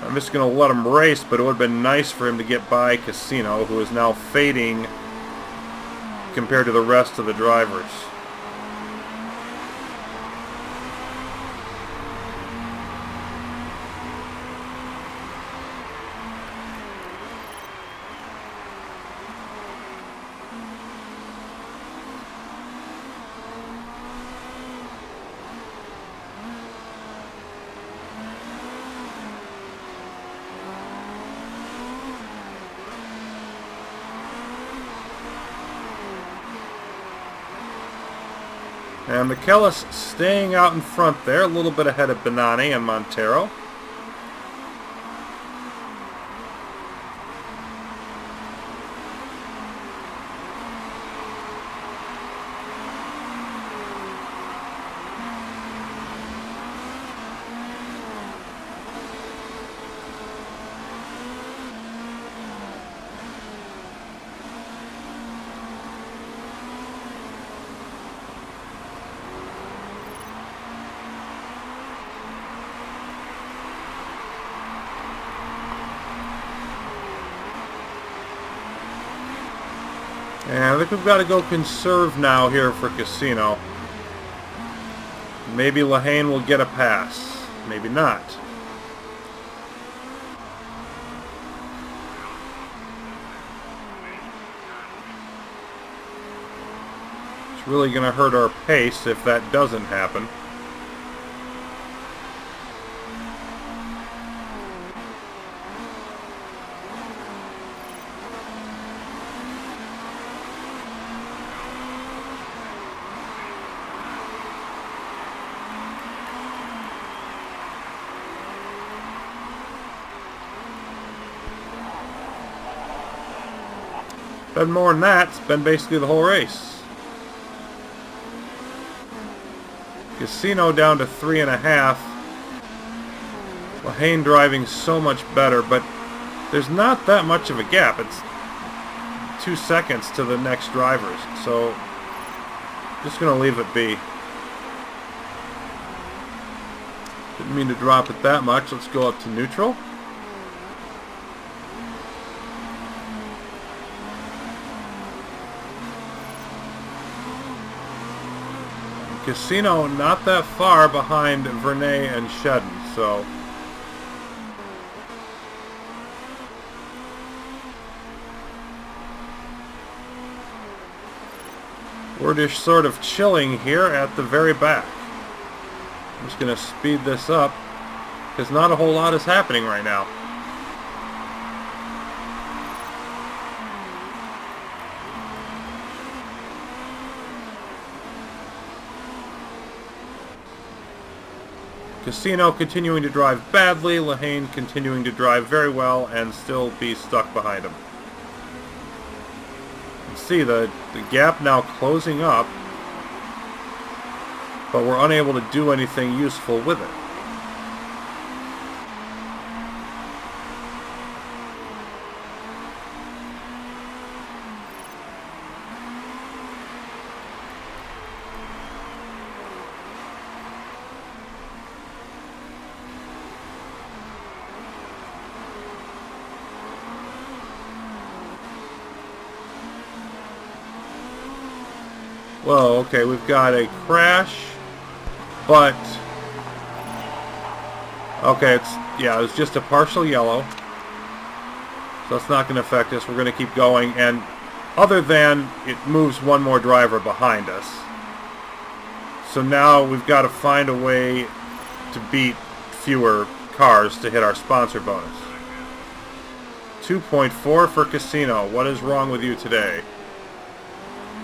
I'm just going to let him race, but it would have been nice for him to get by Casino, who is now fading compared to the rest of the drivers. And McKellis staying out in front there, a little bit ahead of Benani and Montero. And I think we've got to go conserve now here for Casino. Maybe Lehane will get a pass. Maybe not. It's really going to hurt our pace if that doesn't happen. Been more than that. It's been basically the whole race. Casino down to 3.5. Lehane driving so much better, but there's not that much of a gap. It's 2 seconds to the next drivers, so just going to leave it be. Didn't mean to drop it that much. Let's go up to neutral. Casino not that far behind Vernet and Shedden, so we're just sort of chilling here at the very back. I'm just going to speed this up because not a whole lot is happening right now. Casino continuing to drive badly, Lehane continuing to drive very well and still be stuck behind him. You can see the gap now closing up, but we're unable to do anything useful with it. Whoa, okay, we've got a crash, but okay, it was just a partial yellow, so it's not going to affect us. We're going to keep going, and other than it moves one more driver behind us. So now we've got to find a way to beat fewer cars to hit our sponsor bonus. 2.4 for Casino. What is wrong with you today?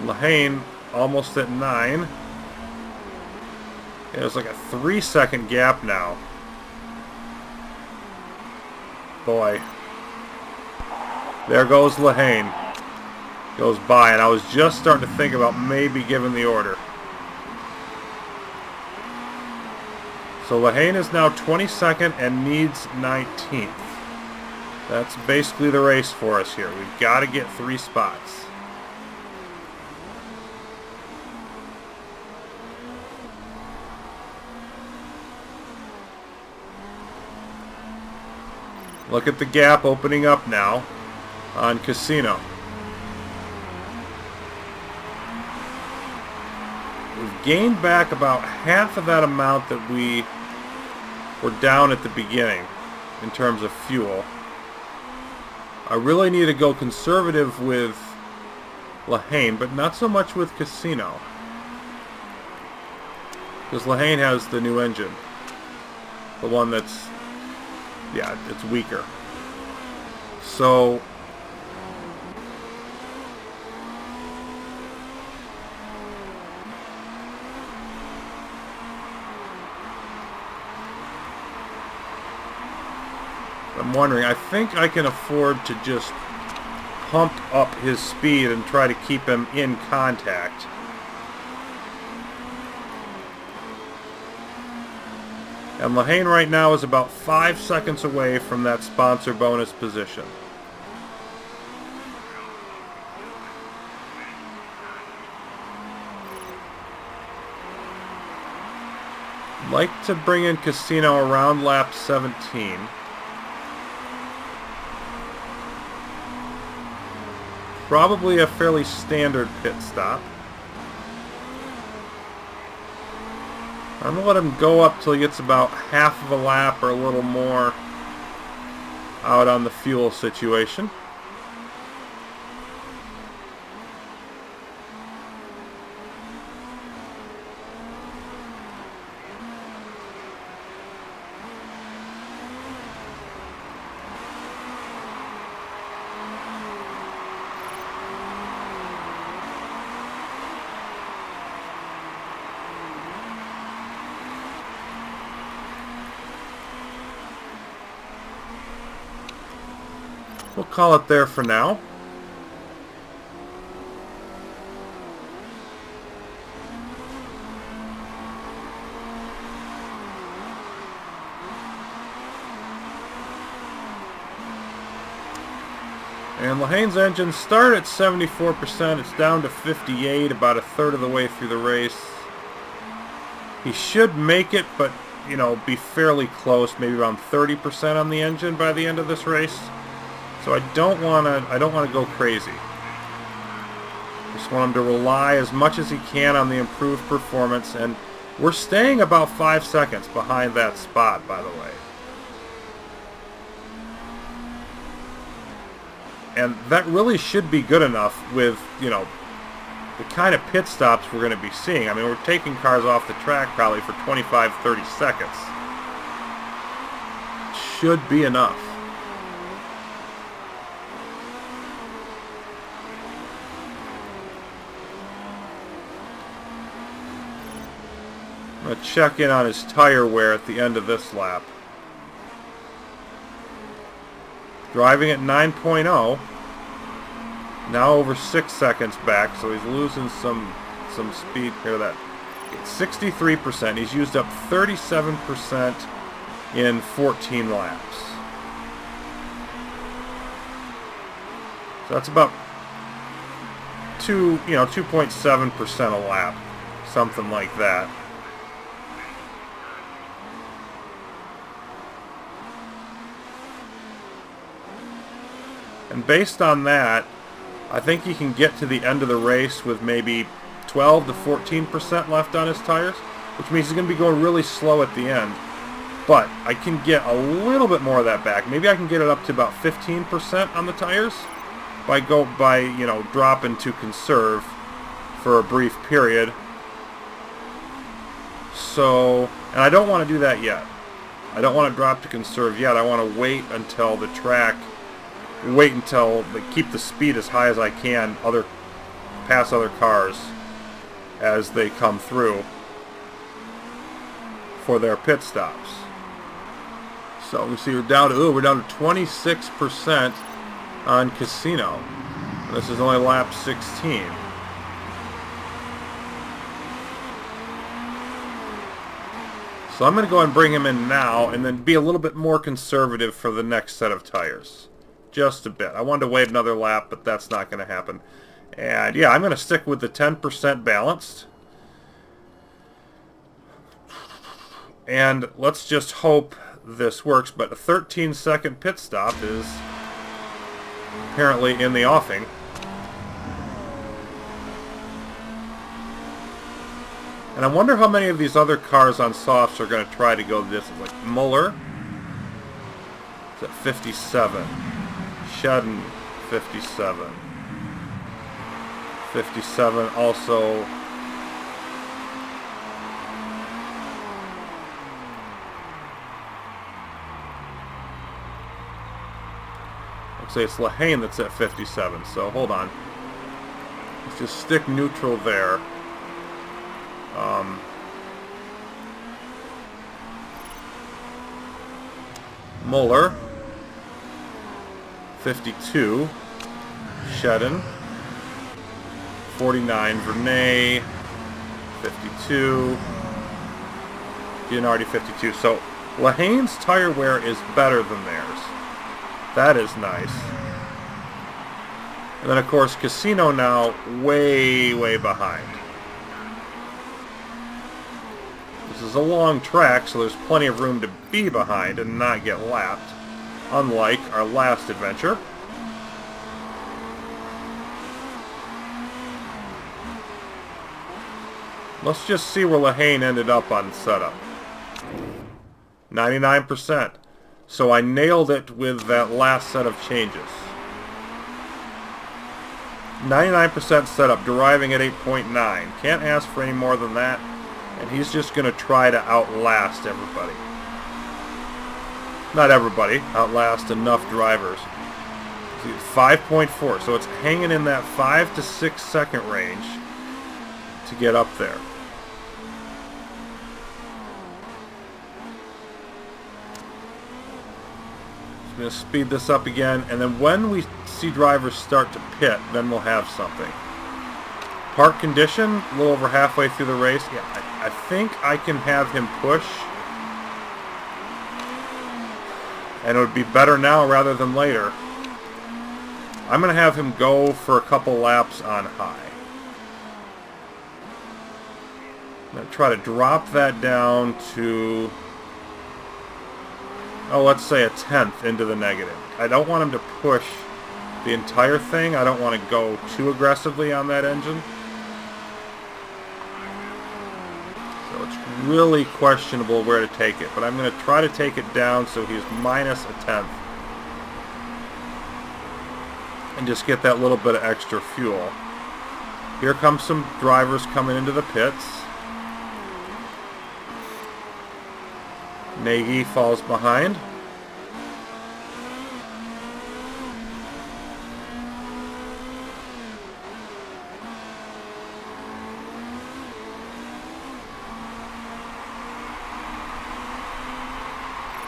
Lehane almost at 9. Yeah, there's like a 3-second gap now. Boy. There goes Lehane. Goes by, and I was just starting to think about maybe giving the order. So Lehane is now 22nd and needs 19th. That's basically the race for us here. We've got to get 3 spots. Look at the gap opening up now on Casino. We've gained back about half of that amount that we were down at the beginning in terms of fuel. I really need to go conservative with Lehane, but not so much with Casino. Because Lehane has the new engine. The one that's, yeah, it's weaker. So I'm wondering, I think I can afford to just pump up his speed and try to keep him in contact. And Lehane right now is about 5 seconds away from that sponsor bonus position. I'd like to bring in Casino around lap 17. Probably a fairly standard pit stop. I'm going to let him go up till he gets about half of a lap or a little more out on the fuel situation. We'll call it there for now. And Lehane's engine started at 74%. It's down to 58, about a third of the way through the race. He should make it, but, you know, be fairly close, maybe around 30% on the engine by the end of this race. So I don't want to go crazy. Just want him to rely as much as he can on the improved performance, and we're staying about 5 seconds behind that spot, by the way. And that really should be good enough with, you know, the kind of pit stops we're going to be seeing. I mean, we're taking cars off the track probably for 25, 30 seconds. Should be enough. I'm going to check in on his tire wear at the end of this lap. Driving at 9.0. Now over 6 seconds back, so he's losing some speed here. That 63%. He's used up 37% in 14 laps. So that's about 2.7% a lap, something like that. And based on that, I think he can get to the end of the race with maybe 12 to 14% left on his tires, which means he's going to be going really slow at the end. But I can get a little bit more of that back. Maybe I can get it up to about 15% on the tires by dropping to conserve for a brief period. So, and I don't want to do that yet. I don't want to drop to conserve yet. I want to wait until the track. Wait until they keep the speed as high as I can, pass other cars as they come through for their pit stops. So we see we're down to 26% on Casino. This is only lap 16. So I'm going to go and bring him in now and then be a little bit more conservative for the next set of tires. Just a bit. I wanted to wait another lap, but that's not going to happen. And yeah, I'm going to stick with the 10% balanced. And let's just hope this works. But a 13-second pit stop is apparently in the offing. And I wonder how many of these other cars on softs are going to try to go the distance. Like Muller is at 57. Shedden, 57. 57 also. Looks like it's Lehane that's at 57, so hold on. Let's just stick neutral there. Muller. 52, Shedden, 49, Vernay, 52, Gianardi 52. So Lehane's tire wear is better than theirs. That is nice. And then of course Casino now way, way behind. This is a long track, so there's plenty of room to be behind and not get lapped. Unlike our last adventure. Let's just see where Lehane ended up on setup. 99%. So I nailed it with that last set of changes. 99% setup, deriving at 8.9. Can't ask for any more than that. And he's just going to try to outlast everybody. Not everybody, outlast enough drivers. 5.4, so it's hanging in that 5 to 6 second range to get up there. I'm going to speed this up again, and then when we see drivers start to pit, then we'll have something. Park condition, a little over halfway through the race. Yeah, I think I can have him push. And it would be better now rather than later. I'm going to have him go for a couple laps on high. I'm going to try to drop that down to, oh, let's say a tenth into the negative. I don't want him to push the entire thing. I don't want to go too aggressively on that engine. So it's really questionable where to take it. But I'm going to try to take it down so he's minus a tenth. And just get that little bit of extra fuel. Here comes some drivers coming into the pits. Nagy falls behind.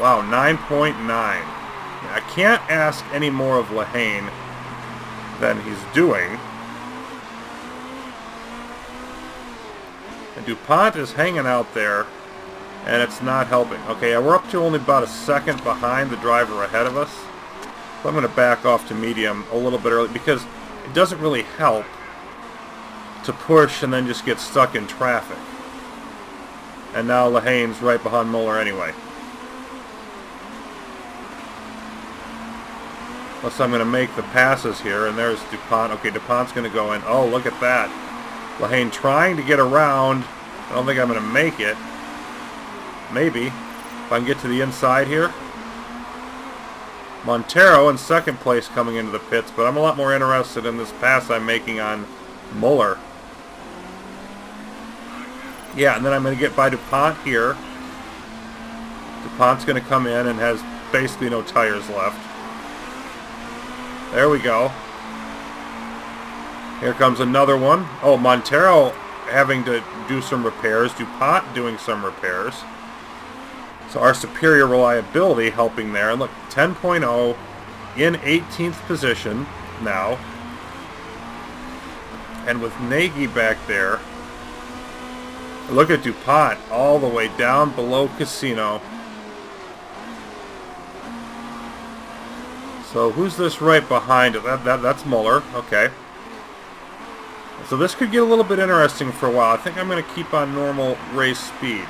Wow, 9.9. I can't ask any more of Lehane than he's doing. And DuPont is hanging out there, and it's not helping. Okay, we're up to only about a second behind the driver ahead of us. So I'm going to back off to medium a little bit early, because it doesn't really help to push and then just get stuck in traffic. And now Lehane's right behind Muller anyway. Unless I'm going to make the passes here, and there's DuPont. Okay, DuPont's going to go in. Oh, look at that. Lehane trying to get around. I don't think I'm going to make it. Maybe. If I can get to the inside here. Montero in second place coming into the pits, but I'm a lot more interested in this pass I'm making on Muller. Yeah, and then I'm going to get by DuPont here. DuPont's going to come in and has basically no tires left. There we go. Here comes another one. Oh, Montero having to do some repairs. DuPont doing some repairs. So our superior reliability helping there. And look, 10.0 in 18th position now. And with Nagy back there. Look at DuPont all the way down below Casino. So who's this right behind it? That's Muller. Okay. So this could get a little bit interesting for a while. I think I'm going to keep on normal race speed.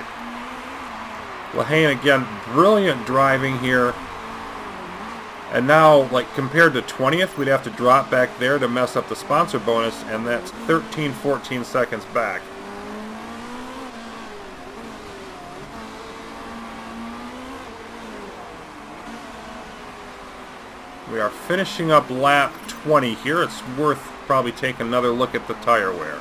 Lehane again, brilliant driving here. And now, like compared to 20th, we'd have to drop back there to mess up the sponsor bonus, and that's 13, 14 seconds back. We are finishing up lap 20 here. It's worth probably taking another look at the tire wear.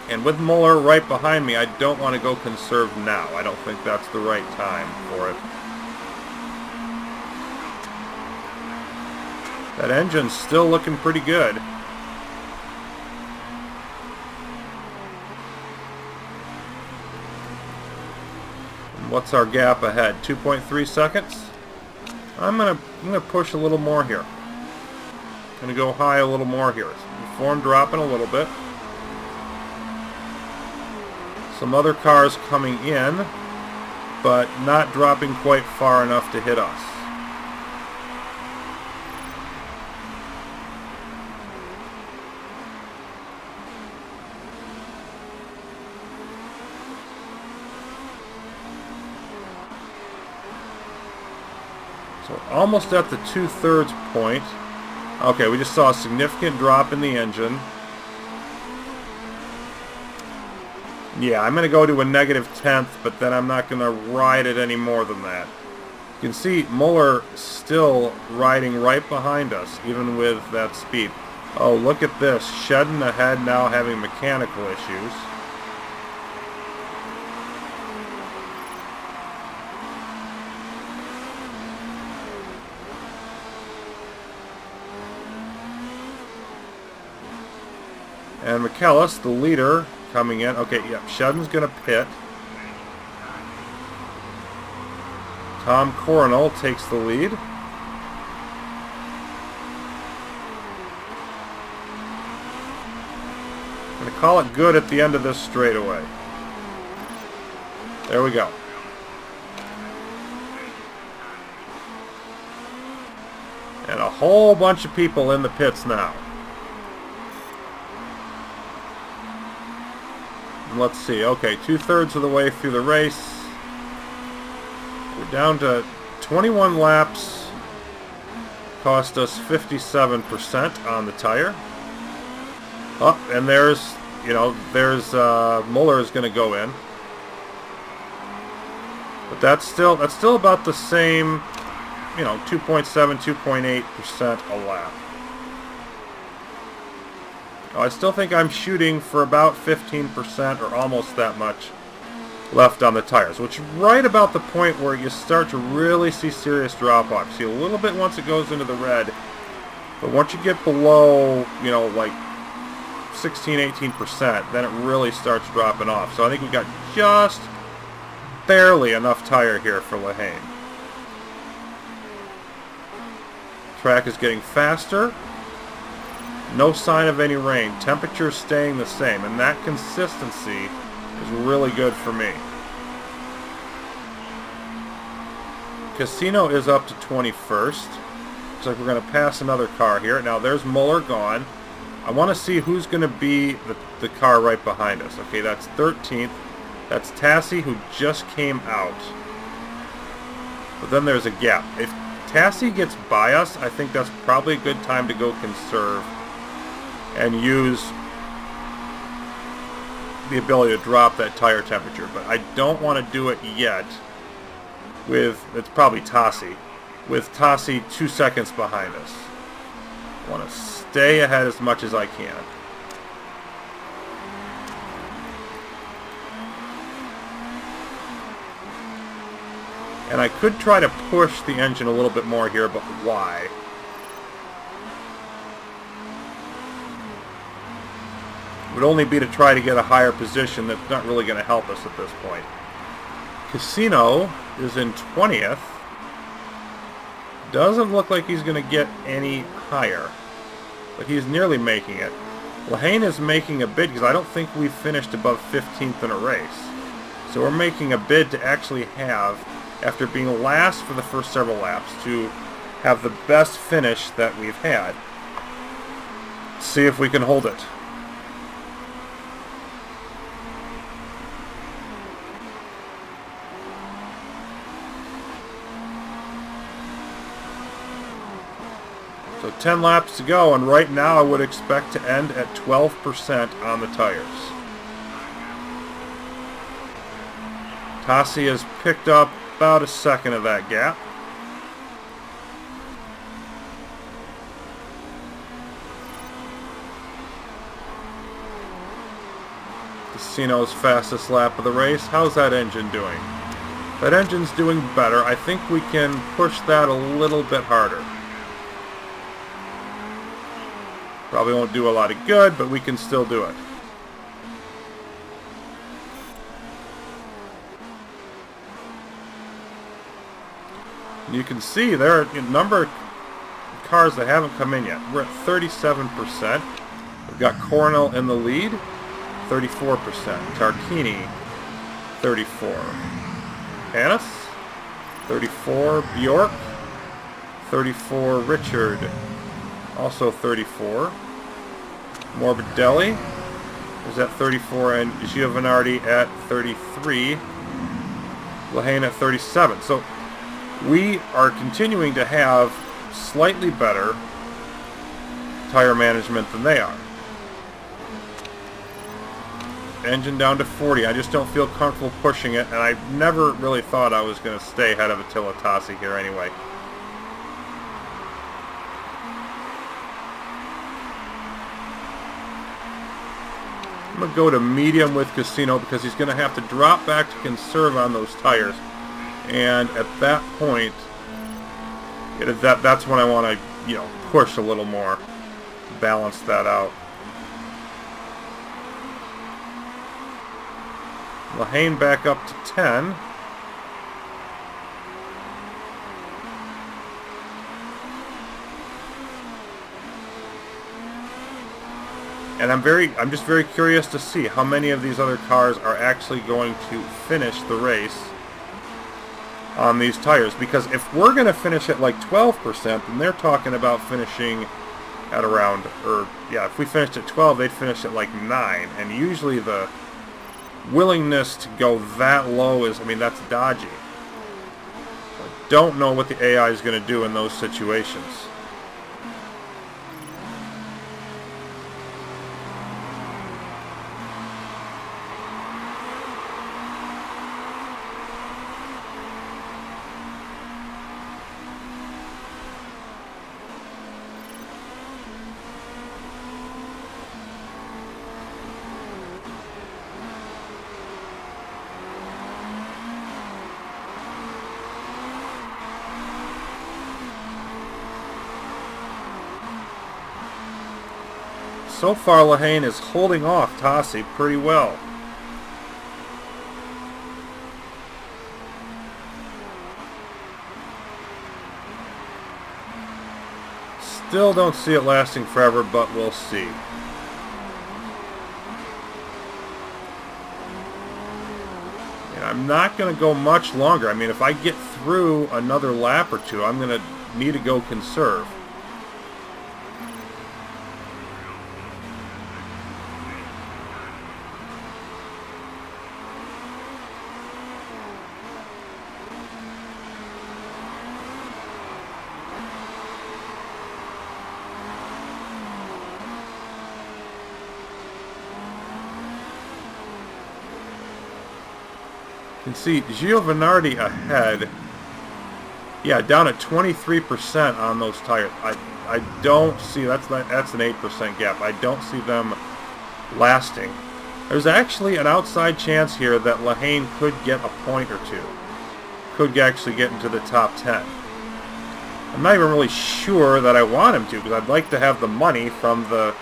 And with Muller right behind me, I don't want to go conserve now. I don't think that's the right time for it. That engine's still looking pretty good. What's our gap ahead? 2.3 seconds? I'm gonna push a little more here. I'm gonna go high a little more here. Form dropping a little bit. Some other cars coming in, but not dropping quite far enough to hit us. So almost at the 2/3 point. Okay, we just saw a significant drop in the engine. Yeah, I'm going to go to a -10th, but then I'm not going to ride it any more than that. You can see Muller still riding right behind us, even with that speed. Oh, look at this. Shedding ahead now, having mechanical issues. And McKellis, the leader, coming in. Okay, yep, Shedden's going to pit. Tom Coronel takes the lead. I'm going to call it good at the end of this straightaway. There we go. And a whole bunch of people in the pits now. And let's see. Okay, 2/3 of the way through the race. We're down to 21 laps. Cost us 57% on the tire. Oh, and there's Muller is going to go in. But that's still about the same, 2.7, 2.8% a lap. I still think I'm shooting for about 15% or almost that much left on the tires, which is right about the point where you start to really see serious drop-off. See a little bit once it goes into the red, but once you get below, like 16, 18%, then it really starts dropping off. So I think we've got just barely enough tire here for Lehane. Track is getting faster. No sign of any rain. Temperature staying the same, and that consistency is really good for me. Casino is up to 21st. Looks like we're going to pass another car here. Now there's Muller gone. I want to see who's going to be the car right behind us. Okay, that's 13th. That's Tassi, who just came out. But then there's a gap. If Tassi gets by us, I think that's probably a good time to go conserve and use the ability to drop that tire temperature. But I don't want to do it yet with, it's probably Tassi, with Tassi 2 seconds behind us. I want to stay ahead as much as I can. And I could try to push the engine a little bit more here, but why? It would only be to try to get a higher position. That's not really going to help us at this point. Casino is in 20th. Doesn't look like he's going to get any higher, but he's nearly making it. Lehane is making a bid because I don't think we've finished above 15th in a race. So we're making a bid to actually have, after being last for the first several laps, to have the best finish that we've had. See if we can hold it. So 10 laps to go, and right now I would expect to end at 12% on the tires. Tassi has picked up about a second of that gap. Casino's fastest lap of the race. How's that engine doing? That engine's doing better. I think we can push that a little bit harder. Probably won't do a lot of good, but we can still do it. And you can see there are a number of cars that haven't come in yet. We're at 37%. We've got Cornell in the lead, 34%. Tarquini, 34. Hannes, 34. Bjork, 34. Richard, also 34. Morbidelli is at 34, and Giovanardi at 33. Lehane at 37. So we are continuing to have slightly better tire management than they are. Engine down to 40. I just don't feel comfortable pushing it, and I never really thought I was going to stay ahead of Attila Tassi here anyway. I'm going to go to medium with Casino because he's going to have to drop back to conserve on those tires. And at that point, that's when I want to, push a little more, balance that out. Lehane back up to 10. And I'm just very curious to see how many of these other cars are actually going to finish the race on these tires. Because if we're going to finish at like 12%, then they're talking about finishing at around, if we finished at 12, they'd finish at like 9. And usually the willingness to go that low is, that's dodgy. I don't know what the AI is going to do in those situations. So far, Lehane is holding off Tassi pretty well. Still don't see it lasting forever, but we'll see. And I'm not going to go much longer. If I get through another lap or two, I'm going to need to go conserve. You can see Giovinardi ahead. Yeah, down at 23% on those tires. I don't see, that's an 8% gap. I don't see them lasting. There's actually an outside chance here that Lehane could get a point or two. Could actually get into the top 10. I'm not even really sure that I want him to, because I'd like to have the money from the,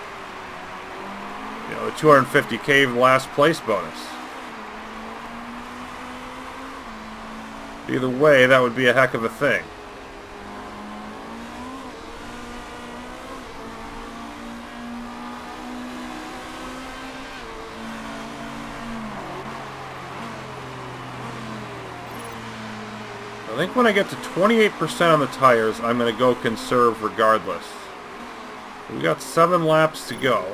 the 250K last place bonus. Either way, that would be a heck of a thing. I think when I get to 28% on the tires, I'm going to go conserve regardless. We got 7 laps to go.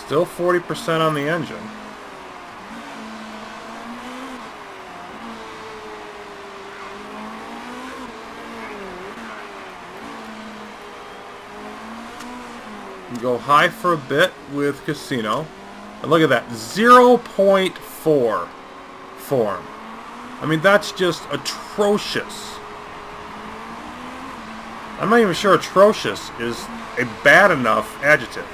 Still 40% on the engine. Go high for a bit with Casino. And look at that, 0.4 form. That's just atrocious. I'm not even sure atrocious is a bad enough adjective.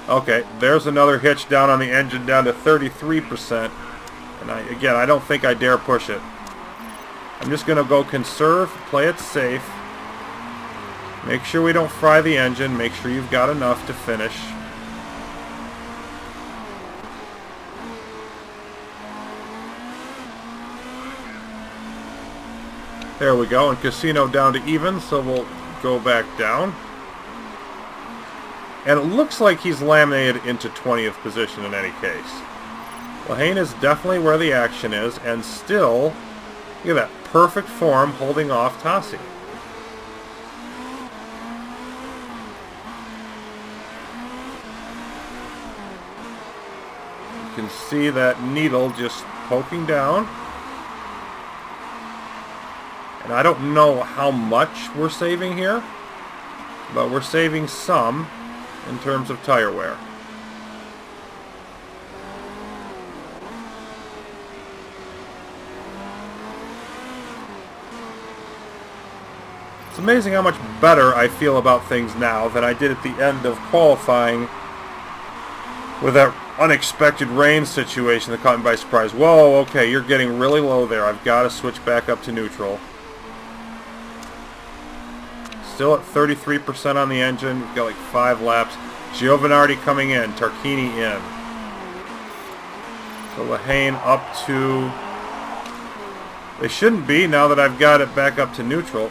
Okay, there's another hitch down on the engine, down to 33%. And I don't think I dare push it. I'm just going to go conserve, play it safe. Make sure we don't fry the engine. Make sure you've got enough to finish. There we go, and Casino down to even, so we'll go back down. And it looks like he's laminated into 20th position in any case. Lehane is definitely where the action is, and still, look at that, perfect form holding off Tassi. can see that needle just poking down. And I don't know how much we're saving here, but we're saving some in terms of tire wear. It's amazing how much better I feel about things now than I did at the end of qualifying with that unexpected rain situation that caught me by surprise. Whoa, okay, you're getting really low there. I've got to switch back up to neutral. Still at 33% on the engine. We've got like 5 laps. Giovanardi coming in. Tarquini in. So Lehane up to... They shouldn't be now that I've got it back up to neutral.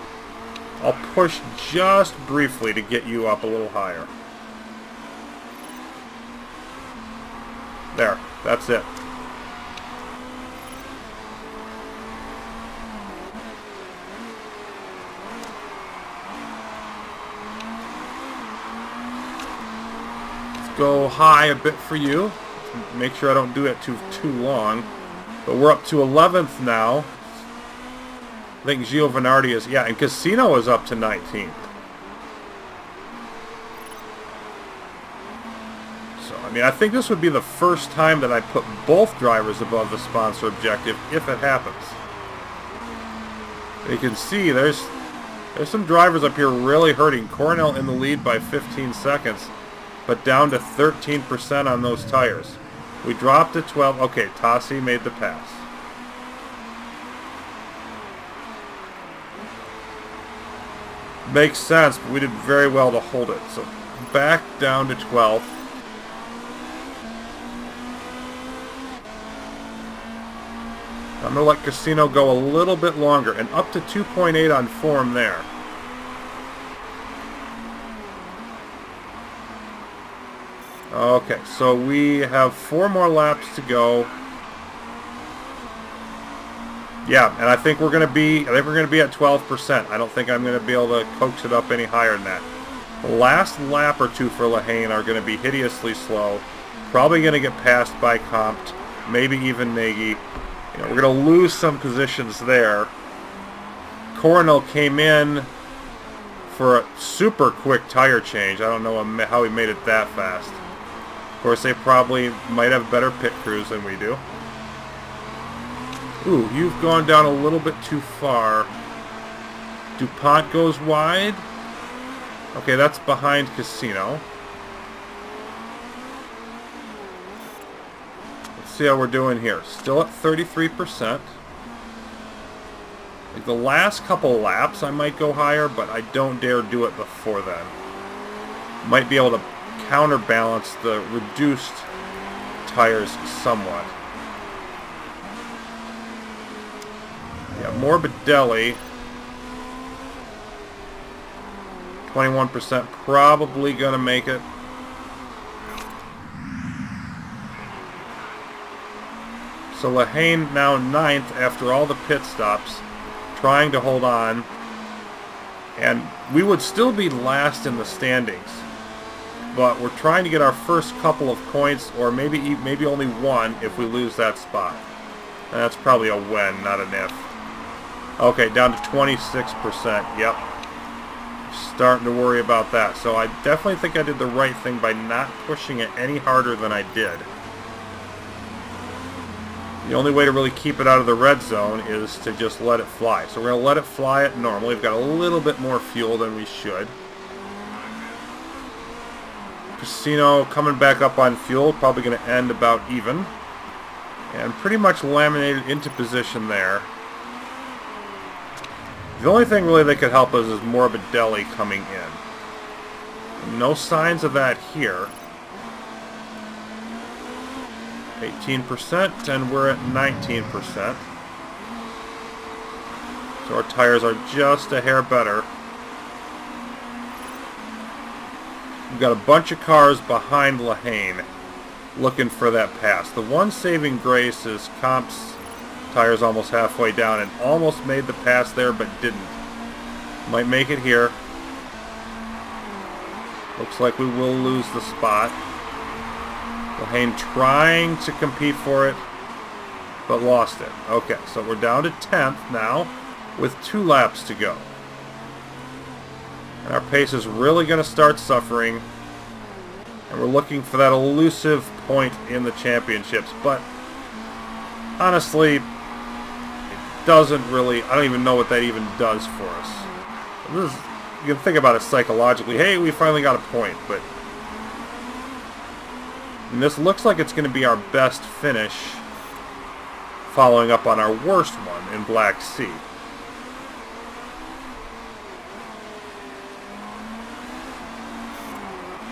I'll push just briefly to get you up a little higher. There. That's it. Go high a bit for you. Make sure I don't do it too long. But we're up to 11th now. I think Giovanardi is, yeah, and Casino is up to 19th. So, I mean, I think this would be the first time that I put both drivers above the sponsor objective, if it happens. You can see there's some drivers up here really hurting. Coronel in the lead by 15 seconds, but down to 13% on those tires. We dropped to 12. Okay, Tassi made the pass. Makes sense, but we did very well to hold it. So back down to 12th. I'm going to let Casino go a little bit longer, and up to 2.8 on form there. Okay, so we have 4 more laps to go. Yeah, and I think we're going to be at 12%. I don't think I'm going to be able to coax it up any higher than that. The last lap or two for Lehane are going to be hideously slow. Probably going to get passed by Compt, maybe even Nagy. You know, we're going to lose some positions there. Coronel came in for a super quick tire change. I don't know how he made it that fast. Of course, they probably might have better pit crews than we do. Ooh, you've gone down a little bit too far. DuPont goes wide. Okay, that's behind Casino. Let's see how we're doing here. Still at 33%. Like the last couple laps I might go higher, but I don't dare do it before then. Might be able to counterbalance the reduced tires somewhat. Yeah, Morbidelli, 21%, probably going to make it. So Lehane now 9th after all the pit stops, trying to hold on. And we would still be last in the standings, but we're trying to get our first couple of points, or maybe only one if we lose that spot. And that's probably a when, not an if. Okay, down to 26%. Yep. Starting to worry about that. So I definitely think I did the right thing by not pushing it any harder than I did. The only way to really keep it out of the red zone is to just let it fly. So we're going to let it fly at normal. We've got a little bit more fuel than we should. Casino coming back up on fuel. Probably going to end about even. And pretty much laminated into position there. The only thing really that could help us is Morbidelli coming in. No signs of that here. 18%, and we're at 19%. So our tires are just a hair better. We've got a bunch of cars behind Lehane looking for that pass. The one saving grace is Compt's tires almost halfway down and almost made the pass there but didn't. Might make it here. Looks like we will lose the spot. Lehane trying to compete for it, but lost it. Okay, so we're down to 10th now with 2 laps to go. And our pace is really going to start suffering. And we're looking for that elusive point in the championships. But honestly, it doesn't really, I don't even know what that even does for us. This is, you can think about it psychologically. Hey, we finally got a point. But and this looks like it's going to be our best finish, following up on our worst one in Black Sea.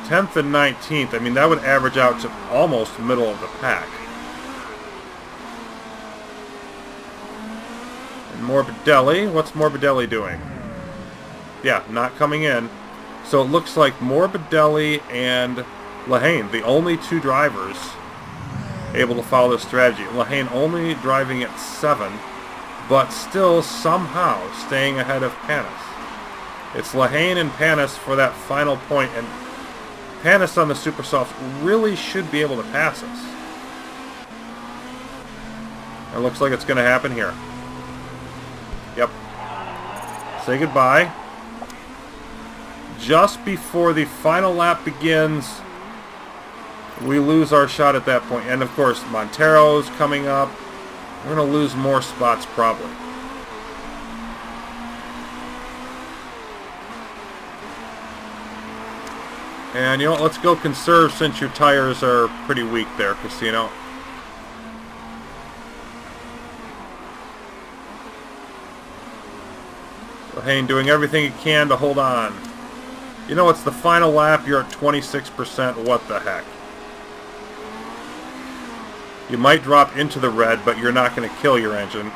10th and 19th, I mean, that would average out to almost middle of the pack. And Morbidelli, what's Morbidelli doing? Yeah, not coming in. So it looks like Morbidelli and Lehane, the only 2 drivers able to follow this strategy. Lehane only driving at 7, but still somehow staying ahead of Panis. It's Lehane and Panis for that final point, and Panis on the Super Softs really should be able to pass us. It looks like it's going to happen here. Yep. Say goodbye. Just before the final lap begins, we lose our shot at that point. And of course, Montero's coming up. We're going to lose more spots probably. And you know what, let's go conserve since your tires are pretty weak there, Casino. Lehane doing everything he can to hold on. You know, it's the final lap, you're at 26%, what the heck. You might drop into the red, but you're not going to kill your engine.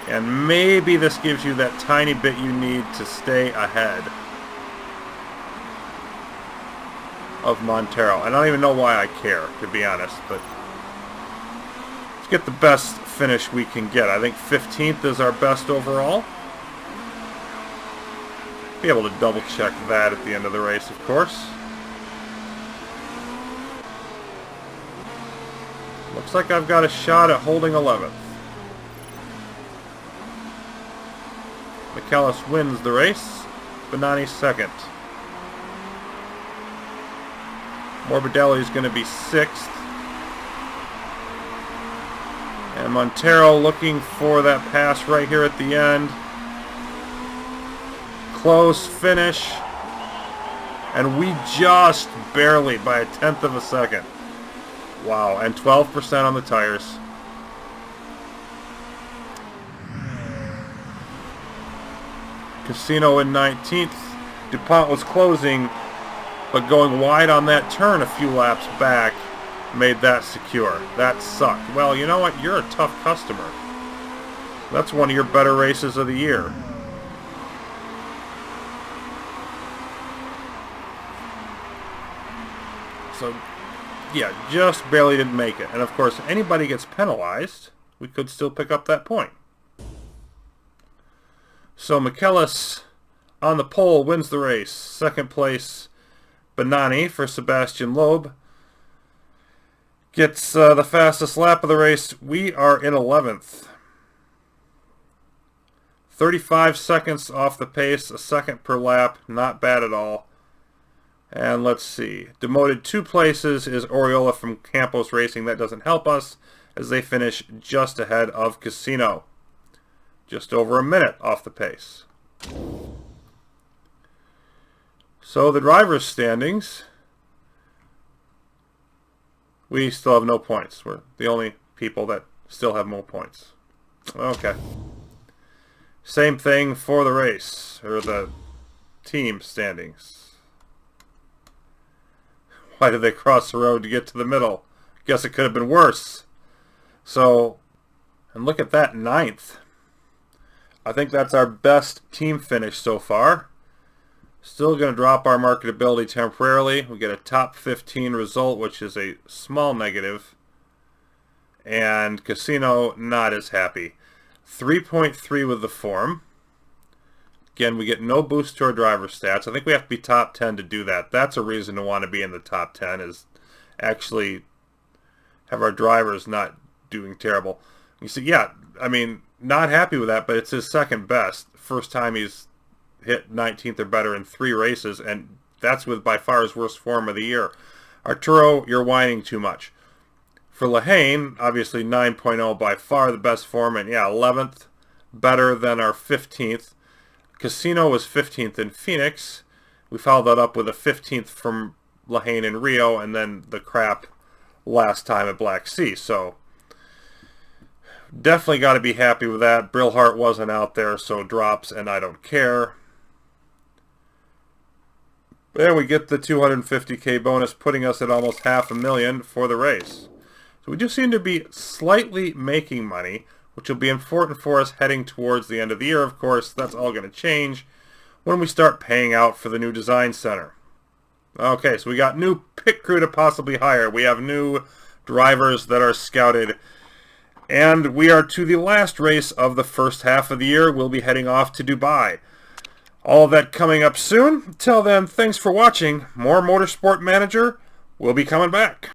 And maybe this gives you that tiny bit you need to stay ahead of Montero. I don't even know why I care, to be honest, but let's get the best finish we can get. I think 15th is our best overall. Be able to double check that at the end of the race, of course. Looks like I've got a shot at holding 11th. McAllis wins the race. Benani second. Morbidelli is going to be 6th. And Montero looking for that pass right here at the end. Close finish. And we just barely, by a 1/10 of a second. Wow, and 12% on the tires. Casino in 19th. DuPont was closing, but going wide on that turn a few laps back made that secure. That sucked. Well, you know what? You're a tough customer. That's one of your better races of the year. So, yeah, just barely didn't make it. And of course, anybody gets penalized, we could still pick up that point. So McAllis on the pole wins the race. Second place, Benani for Sebastian Loeb. Gets the fastest lap of the race. We are in 11th. 35 seconds off the pace, a second per lap. Not bad at all. And let's see. Demoted 2 places is Oriola from Campos Racing. That doesn't help us as they finish just ahead of Casino. Just over a minute off the pace. So the drivers' standings. We still have no points. We're the only people that still have more points. Okay. Same thing for the race, or the team standings. Why did they cross the road to get to the middle? Guess it could have been worse. So, and look at that, 9th. I think that's our best team finish so far. Still going to drop our marketability temporarily. We get a top 15 result, which is a small negative. And Casino not as happy. 3.3 with the form. Again, we get no boost to our driver stats. I think we have to be top 10 to do that. That's a reason to want to be in the top 10, is actually have our drivers not doing terrible. You see, yeah, I mean, not happy with that, but it's his second best. First time he's hit 19th or better in 3 races, and that's with by far his worst form of the year. Arturo, you're whining too much. For Lehane, obviously 9.0 by far the best form, and yeah, 11th, better than our 15th. Casino was 15th in Phoenix. We followed that up with a 15th from Lehane in Rio, and then the crap last time at Black Sea. So definitely got to be happy with that. Brillhart wasn't out there, so drops, and I don't care. There we get the 250K bonus, putting us at almost $500,000 for the race. So we do seem to be slightly making money, which will be important for us heading towards the end of the year. Of course, that's all going to change when we start paying out for the new design center. Okay, so we got new pit crew to possibly hire. We have new drivers that are scouted. And we are to the last race of the first half of the year. We'll be heading off to Dubai. All of that coming up soon. Till then, thanks for watching. More Motorsport Manager will be coming back.